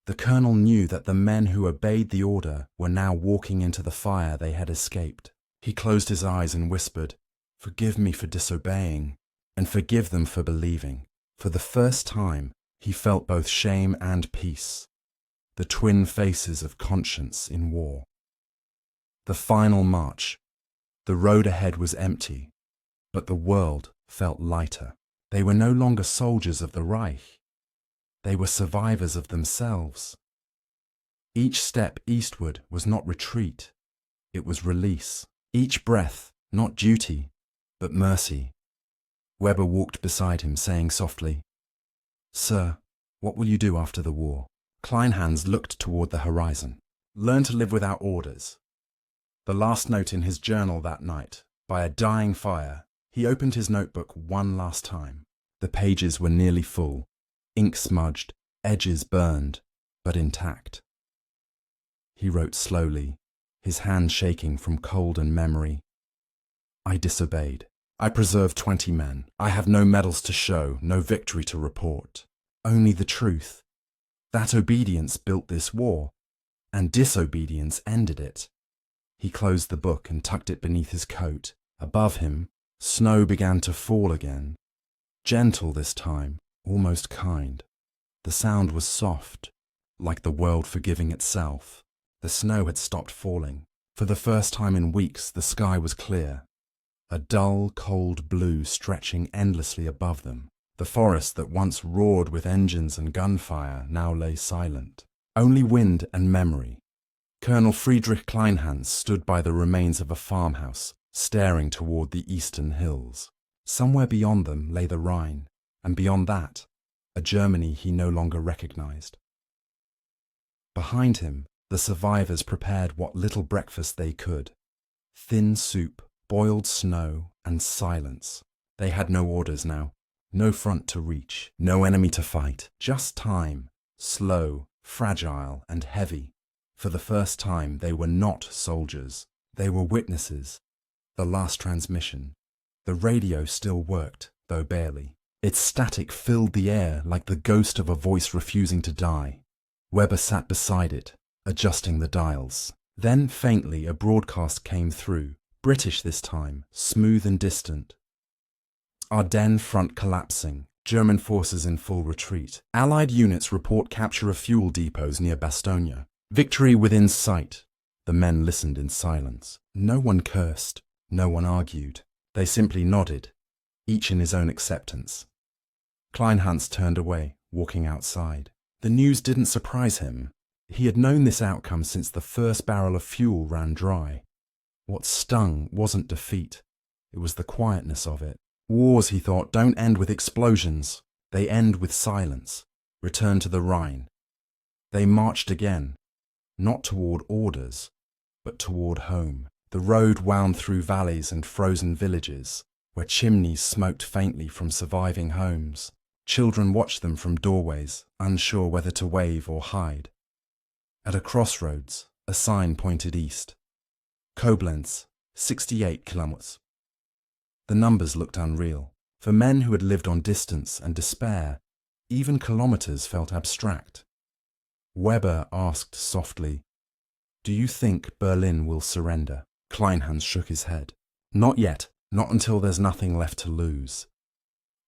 The colonel knew that the men who obeyed the order were now walking into the fire they had escaped. He closed his eyes and whispered, "Forgive me for disobeying, and forgive them for believing." For the first time, he felt both shame and peace. the twin faces of conscience in war. The final march. The road ahead was empty, but the world felt lighter. They were no longer soldiers of the Reich. They were survivors of themselves. Each step eastward was not retreat, it was release. Each breath, not duty, but mercy. Weber walked beside him, saying softly, "Sir, what will you do after the war?" Kleinhans looked toward the horizon. "Learn to live without orders." The last note in his journal that night, by a dying fire, he opened his notebook one last time. The pages were nearly full, ink smudged, edges burned, but intact. He wrote slowly, his hand shaking from cold and memory. "I disobeyed. I preserved 20 men. I have no medals to show, no victory to report. Only the truth. That obedience built this war, and disobedience ended it." He closed the book and tucked it beneath his coat. Above him, snow began to fall again. Gentle this time, almost kind. The sound was soft, like the world forgiving itself. The snow had stopped falling. For the first time in weeks, the sky was clear. A dull, cold blue stretching endlessly above them. The forest that once roared with engines and gunfire now lay silent. Only wind and memory. Colonel Friedrich Kleinhans stood by the remains of a farmhouse, staring toward the eastern hills. Somewhere beyond them lay the Rhine, and beyond that, a Germany he no longer recognized. Behind him, the survivors prepared what little breakfast they could. Thin soup, boiled snow, and silence. They had no orders now, no front to reach, no enemy to fight, just time, slow, fragile, and heavy. For the first time, they were not soldiers. They were witnesses. The last transmission. The radio still worked, though barely. Its static filled the air like the ghost of a voice refusing to die. Weber sat beside it, adjusting the dials. Then, faintly, a broadcast came through, British this time, smooth and distant. Ardennes front collapsing. German forces in full retreat. Allied units report capture of fuel depots near Bastogne. Victory within sight. The men listened in silence. No one cursed. No one argued. They simply nodded, each in his own acceptance. Kleinhans turned away, walking outside. The news didn't surprise him. He had known this outcome since the first barrel of fuel ran dry. What stung wasn't defeat. It was the quietness of it. Wars, he thought, don't end with explosions. They end with silence. Return to the Rhine. They marched again. Not toward orders, but toward home. The road wound through valleys and frozen villages, where chimneys smoked faintly from surviving homes. Children watched them from doorways, unsure whether to wave or hide. At a crossroads, a sign pointed east. Koblenz, 68 kilometers. The numbers looked unreal. For men who had lived on distance and despair, even kilometers felt abstract. Weber asked softly, "Do you think Berlin will surrender?" Kleinhans shook his head. "Not yet, not until there's nothing left to lose."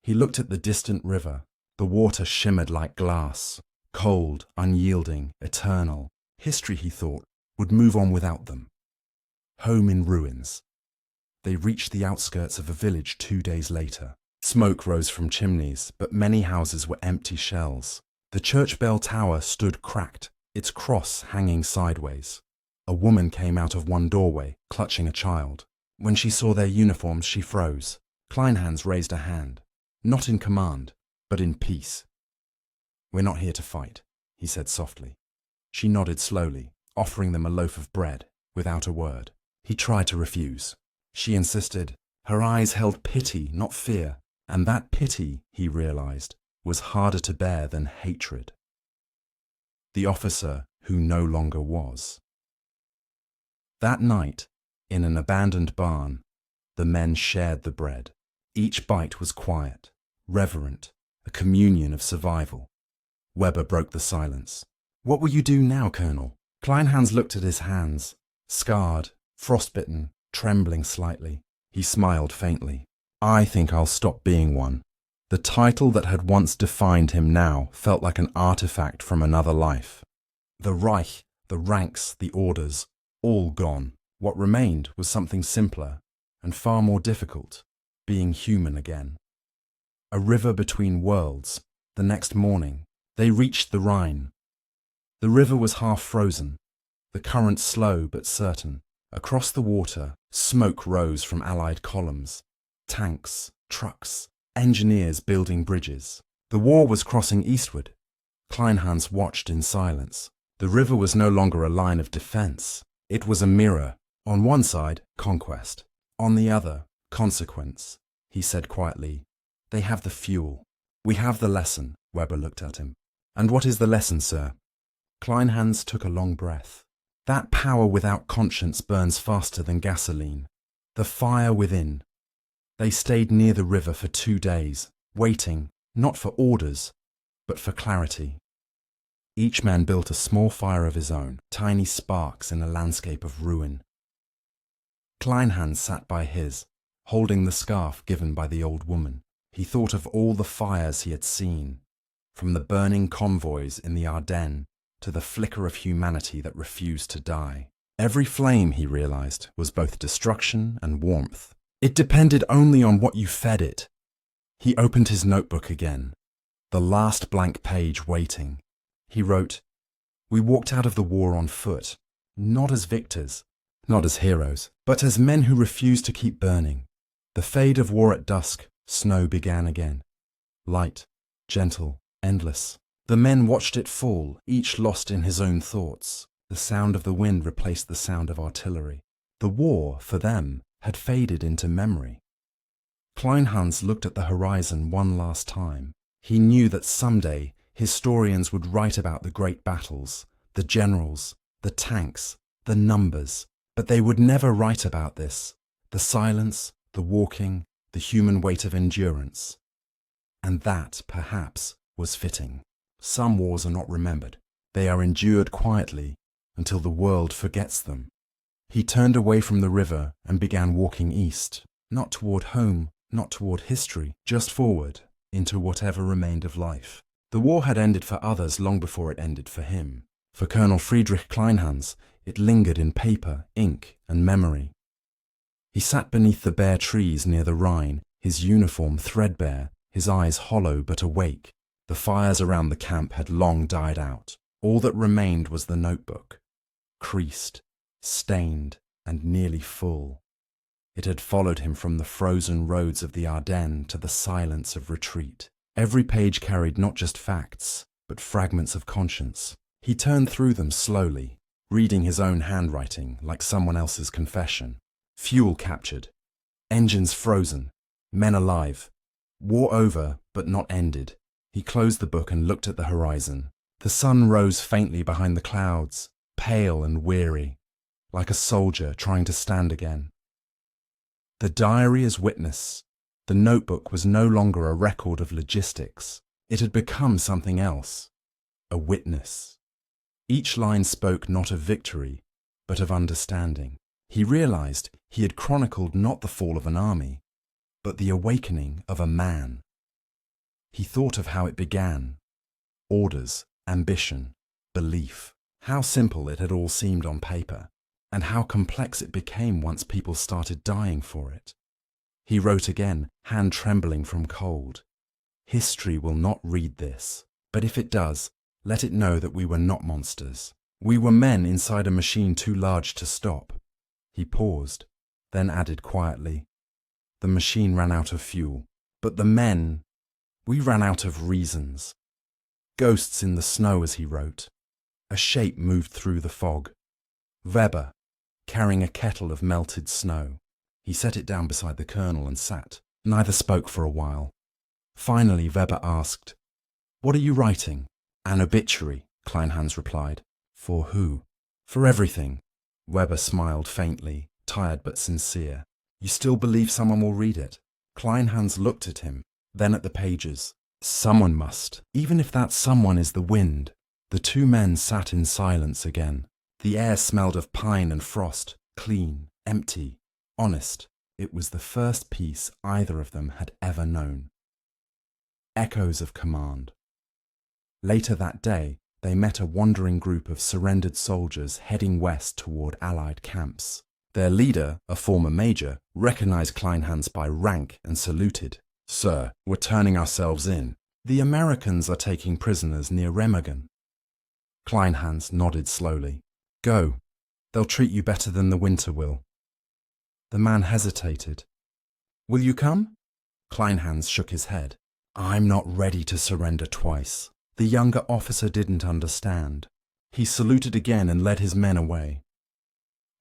He looked at the distant river. The water shimmered like glass, cold, unyielding, eternal. History, he thought, would move on without them. Home in ruins. They reached the outskirts of a village 2 days later. Smoke rose from chimneys, but many houses were empty shells. The church bell tower stood cracked, its cross hanging sideways. A woman came out of one doorway, clutching a child. When she saw their uniforms, she froze. Kleinhans raised a hand, not in command, but in peace. "We're not here to fight," he said softly. She nodded slowly, offering them a loaf of bread, without a word. He tried to refuse. She insisted. Her eyes held pity, not fear, and that pity, he realized, was harder to bear than hatred. The officer who no longer was. That night, in an abandoned barn, the men shared the bread. Each bite was quiet, reverent, a communion of survival. Weber broke the silence. "What will you do now, Colonel?" Kleinhans looked at his hands, scarred, frostbitten, trembling slightly. He smiled faintly. "I think I'll stop being one." The title that had once defined him now felt like an artifact from another life. The Reich, the ranks, the orders, all gone. What remained was something simpler and far more difficult, being human again. A river between worlds. The next morning, they reached the Rhine. The river was half frozen, the current slow but certain. Across the water, smoke rose from Allied columns. Tanks, trucks, engineers building bridges. The war was crossing eastward. Kleinhans watched in silence. The river was no longer a line of defense. It was a mirror. On one side, conquest. On the other, consequence. He said quietly, "They have the fuel. We have the lesson." Weber looked at him. "And what is the lesson, sir?" Kleinhans took a long breath. "That power without conscience burns faster than gasoline. The fire within." They stayed near the river for 2 days, waiting, not for orders, but for clarity. Each man built a small fire of his own, tiny sparks in a landscape of ruin. Kleinhans sat by his, holding the scarf given by the old woman. He thought of all the fires he had seen, from the burning convoys in the Ardennes to the flicker of humanity that refused to die. Every flame, he realized, was both destruction and warmth. It depended only on what you fed it. He opened his notebook again, the last blank page waiting. He wrote, "We walked out of the war on foot, not as victors, not as heroes, but as men who refused to keep burning. The fade of war at dusk, snow began again. Light, gentle, endless. The men watched it fall, each lost in his own thoughts. The sound of the wind replaced the sound of artillery. The war, for them, had faded into memory." Kleinhans looked at the horizon one last time. He knew that someday historians would write about the great battles, the generals, the tanks, the numbers, but they would never write about this, the silence, the walking, the human weight of endurance. And that, perhaps, was fitting. Some wars are not remembered. They are endured quietly until the world forgets them. He turned away from the river and began walking east, not toward home, not toward history, just forward into whatever remained of life. The war had ended for others long before it ended for him. For Colonel Friedrich Kleinhans, it lingered in paper, ink, and memory. He sat beneath the bare trees near the Rhine, his uniform threadbare, his eyes hollow but awake. The fires around the camp had long died out. All that remained was the notebook, creased, stained, and nearly full. It had followed him from the frozen roads of the Ardennes to the silence of retreat. Every page carried not just facts, but fragments of conscience. He turned through them slowly, reading his own handwriting like someone else's confession. Fuel captured, engines frozen, men alive, war over but not ended. He closed the book and looked at the horizon. The sun rose faintly behind the clouds, pale and weary, like a soldier trying to stand again. The diary as witness. The notebook was no longer a record of logistics. It had become something else, a witness. Each line spoke not of victory, but of understanding. He realized he had chronicled not the fall of an army, but the awakening of a man. He thought of how it began. Orders, ambition, belief. How simple it had all seemed on paper, and how complex it became once people started dying for it. He wrote again, hand trembling from cold. "History will not read this, but if it does, let it know that we were not monsters. We were men inside a machine too large to stop." He paused, then added quietly, "The machine ran out of fuel, but the men, we ran out of reasons." Ghosts in the snow, as he wrote. A shape moved through the fog. Weber, carrying a kettle of melted snow. He set it down beside the colonel and sat. Neither spoke for a while. Finally, Weber asked, "What are you writing?" "An obituary," Kleinhans replied. "For who?" "For everything." Weber smiled faintly, tired but sincere. "You still believe someone will read it?" Kleinhans looked at him, then at the pages. "Someone must, even if that someone is the wind." The two men sat in silence again. The air smelled of pine and frost, clean, empty, honest. It was the first peace either of them had ever known. Echoes of command. Later that day, they met a wandering group of surrendered soldiers heading west toward Allied camps. Their leader, a former major, recognized Kleinhans by rank and saluted. "Sir, we're turning ourselves in. The Americans are taking prisoners near Remagen." Kleinhans nodded slowly. "Go. They'll treat you better than the winter will." The man hesitated. "Will you come?" Kleinhans shook his head. "I'm not ready to surrender twice." The younger officer didn't understand. He saluted again and led his men away.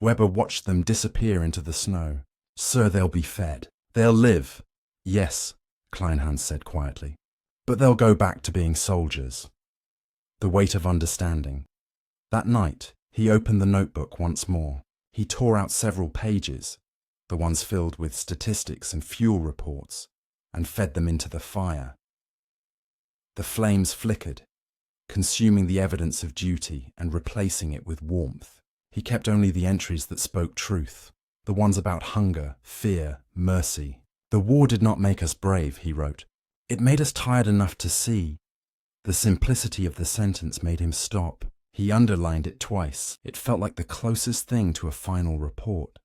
Weber watched them disappear into the snow. "Sir, they'll be fed. They'll live." "Yes," Kleinhans said quietly. "But they'll go back to being soldiers." The weight of understanding. That night, he opened the notebook once more. He tore out several pages, the ones filled with statistics and fuel reports, and fed them into the fire. The flames flickered, consuming the evidence of duty and replacing it with warmth. He kept only the entries that spoke truth, the ones about hunger, fear, mercy. "The war did not make us brave," he wrote. "It made us tired enough to see." The simplicity of the sentence made him stop. He underlined it twice. It felt like the closest thing to a final report.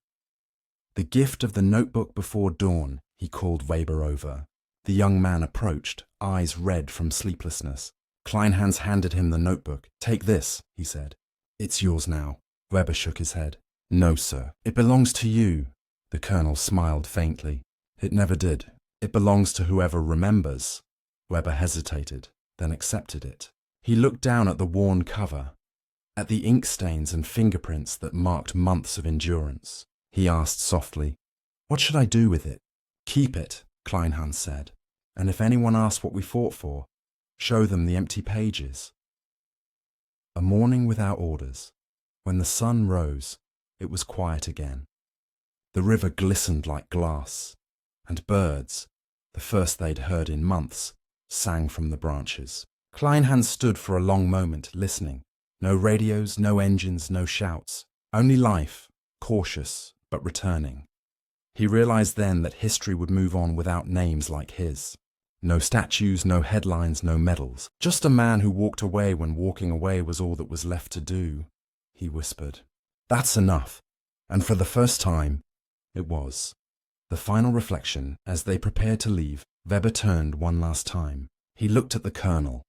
"The gift of the notebook before dawn," he called Weber over. The young man approached, eyes red from sleeplessness. Kleinhans handed him the notebook. "Take this," he said. "It's yours now." Weber shook his head. "No, sir. It belongs to you." The colonel smiled faintly. "It never did. It belongs to whoever remembers." Weber hesitated, then accepted it. He looked down at the worn cover, at the ink stains and fingerprints that marked months of endurance. He asked softly, "What should I do with it?" "Keep it," Kleinhans said. "And if anyone asks what we fought for, show them the empty pages." A morning without orders. When the sun rose, it was quiet again. The river glistened like glass, and birds, the first they'd heard in months, sang from the branches. Kleinhans stood for a long moment, listening. No radios, no engines, no shouts. Only life, cautious but returning. He realized then that history would move on without names like his. No statues, no headlines, no medals. Just a man who walked away when walking away was all that was left to do. He whispered, "That's enough." And for the first time, it was. The final reflection, as they prepared to leave, Weber turned one last time. He looked at the colonel,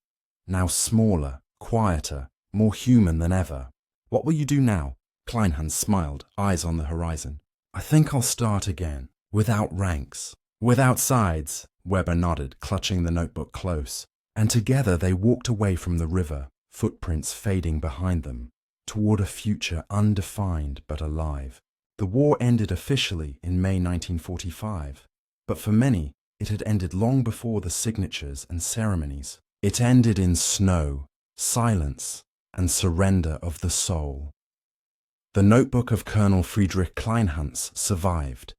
now smaller, quieter, more human than ever. "What will you do now?" Kleinhans smiled, eyes on the horizon. "I think I'll start again, without ranks, without sides." Weber nodded, clutching the notebook close. And together they walked away from the river, footprints fading behind them, toward a future undefined but alive. The war ended officially in May 1945, but for many, it had ended long before the signatures and ceremonies. It ended in snow, silence, and surrender of the soul. The notebook of Colonel Friedrich Kleinhans survived,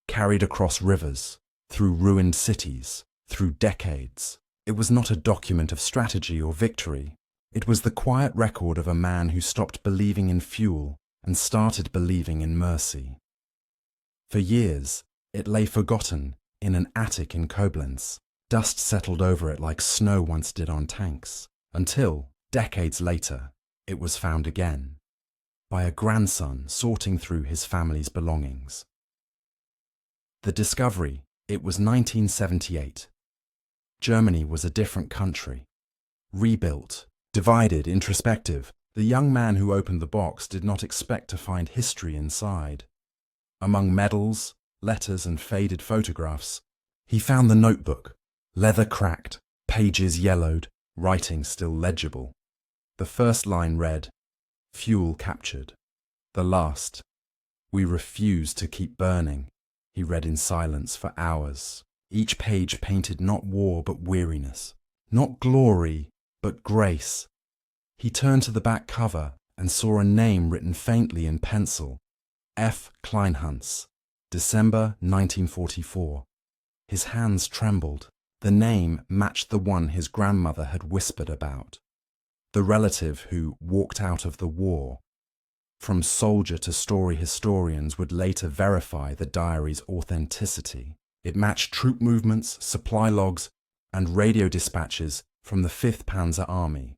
carried across rivers, through ruined cities, through decades. It was not a document of strategy or victory. It was the quiet record of a man who stopped believing in fuel and started believing in mercy. For years, it lay forgotten in an attic in Koblenz. Dust settled over it like snow once did on tanks, until, decades later, it was found again, by a grandson sorting through his family's belongings. The discovery, it was 1978. Germany was a different country, rebuilt, divided, introspective. The young man who opened the box did not expect to find history inside. Among medals, letters, and faded photographs, he found the notebook, leather cracked, pages yellowed, writing still legible. The first line read, "Fuel captured." The last, "We refuse to keep burning." He read in silence for hours. Each page painted not war but weariness, not glory but grace. He turned to the back cover and saw a name written faintly in pencil, F. Kleinhans, December 1944. His hands trembled. The name matched the one his grandmother had whispered about. The relative who walked out of the war. From soldier to story historians would later verify the diary's authenticity. It matched troop movements, supply logs, and radio dispatches from the 5th Panzer Army.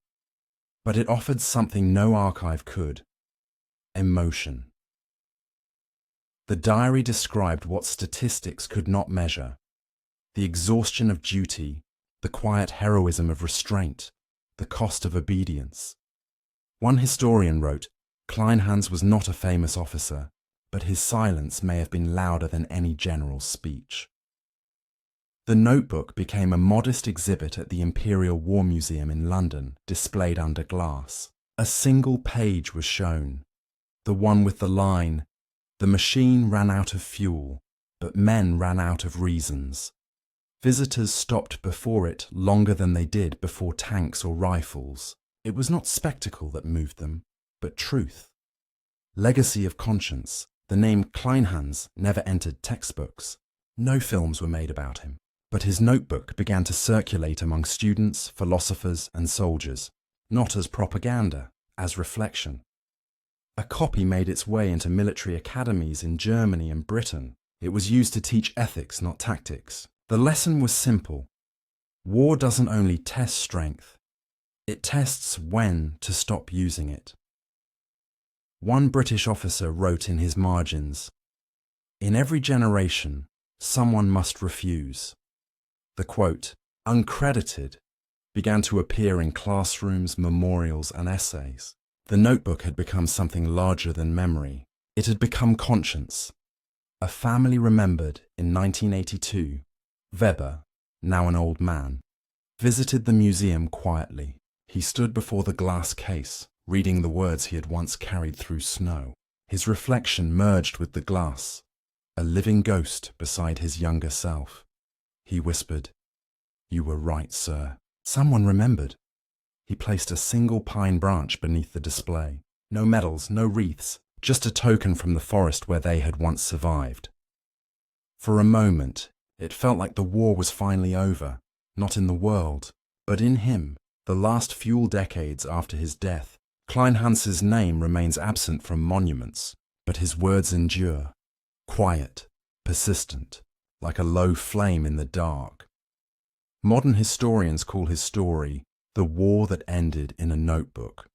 But it offered something no archive could: emotion. The diary described what statistics could not measure: the exhaustion of duty, the quiet heroism of restraint, the cost of obedience. One historian wrote, "Kleinhans was not a famous officer, but his silence may have been louder than any general's speech." The notebook became a modest exhibit at the Imperial War Museum in London, displayed under glass. A single page was shown, the one with the line, "The machine ran out of fuel, but men ran out of reasons." Visitors stopped before it longer than they did before tanks or rifles. It was not spectacle that moved them, but truth. Legacy of conscience. The name Kleinhans never entered textbooks. No films were made about him. But his notebook began to circulate among students, philosophers, and soldiers, not as propaganda, as reflection. A copy made its way into military academies in Germany and Britain. It was used to teach ethics, not tactics. The lesson was simple. War doesn't only test strength, it tests when to stop using it. One British officer wrote in his margins, "In every generation, someone must refuse." The quote, uncredited, began to appear in classrooms, memorials, and essays. The notebook had become something larger than memory. It had become conscience. A family remembered in 1982, Weber, now an old man, visited the museum quietly. He stood before the glass case, reading the words he had once carried through snow. His reflection merged with the glass, a living ghost beside his younger self. He whispered, "You were right, sir." Someone remembered. He placed a single pine branch beneath the display. No medals, no wreaths, just a token from the forest where they had once survived. For a moment, it felt like the war was finally over, not in the world, but in him. The last few decades after his death, Kleinhans's name remains absent from monuments, but his words endure, quiet, persistent, like a low flame in the dark. Modern historians call his story "The War That Ended in a Notebook."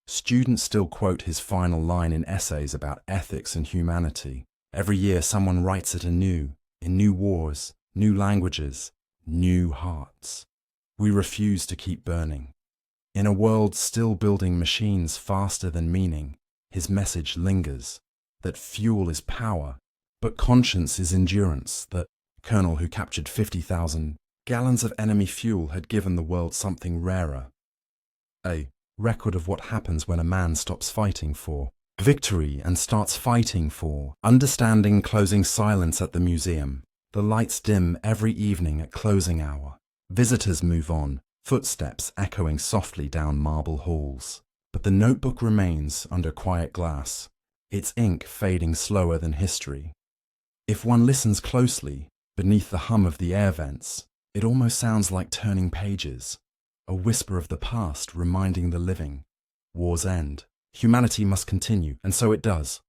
Students still quote his final line in essays about ethics and humanity. Every year someone writes it anew, in new wars, new languages, new hearts. We refuse to keep burning. In a world still building machines faster than meaning, his message lingers, that fuel is power, but conscience is endurance. That colonel who captured 50,000 gallons of enemy fuel had given the world something rarer. A record of what happens when a man stops fighting for victory and starts fighting for understanding. Closing silence at the museum. The lights dim every evening at closing hour. Visitors move on, footsteps echoing softly down marble halls. But the notebook remains under quiet glass, its ink fading slower than history. If one listens closely, beneath the hum of the air vents, it almost sounds like turning pages, a whisper of the past reminding the living. War's end. Humanity must continue, and so it does.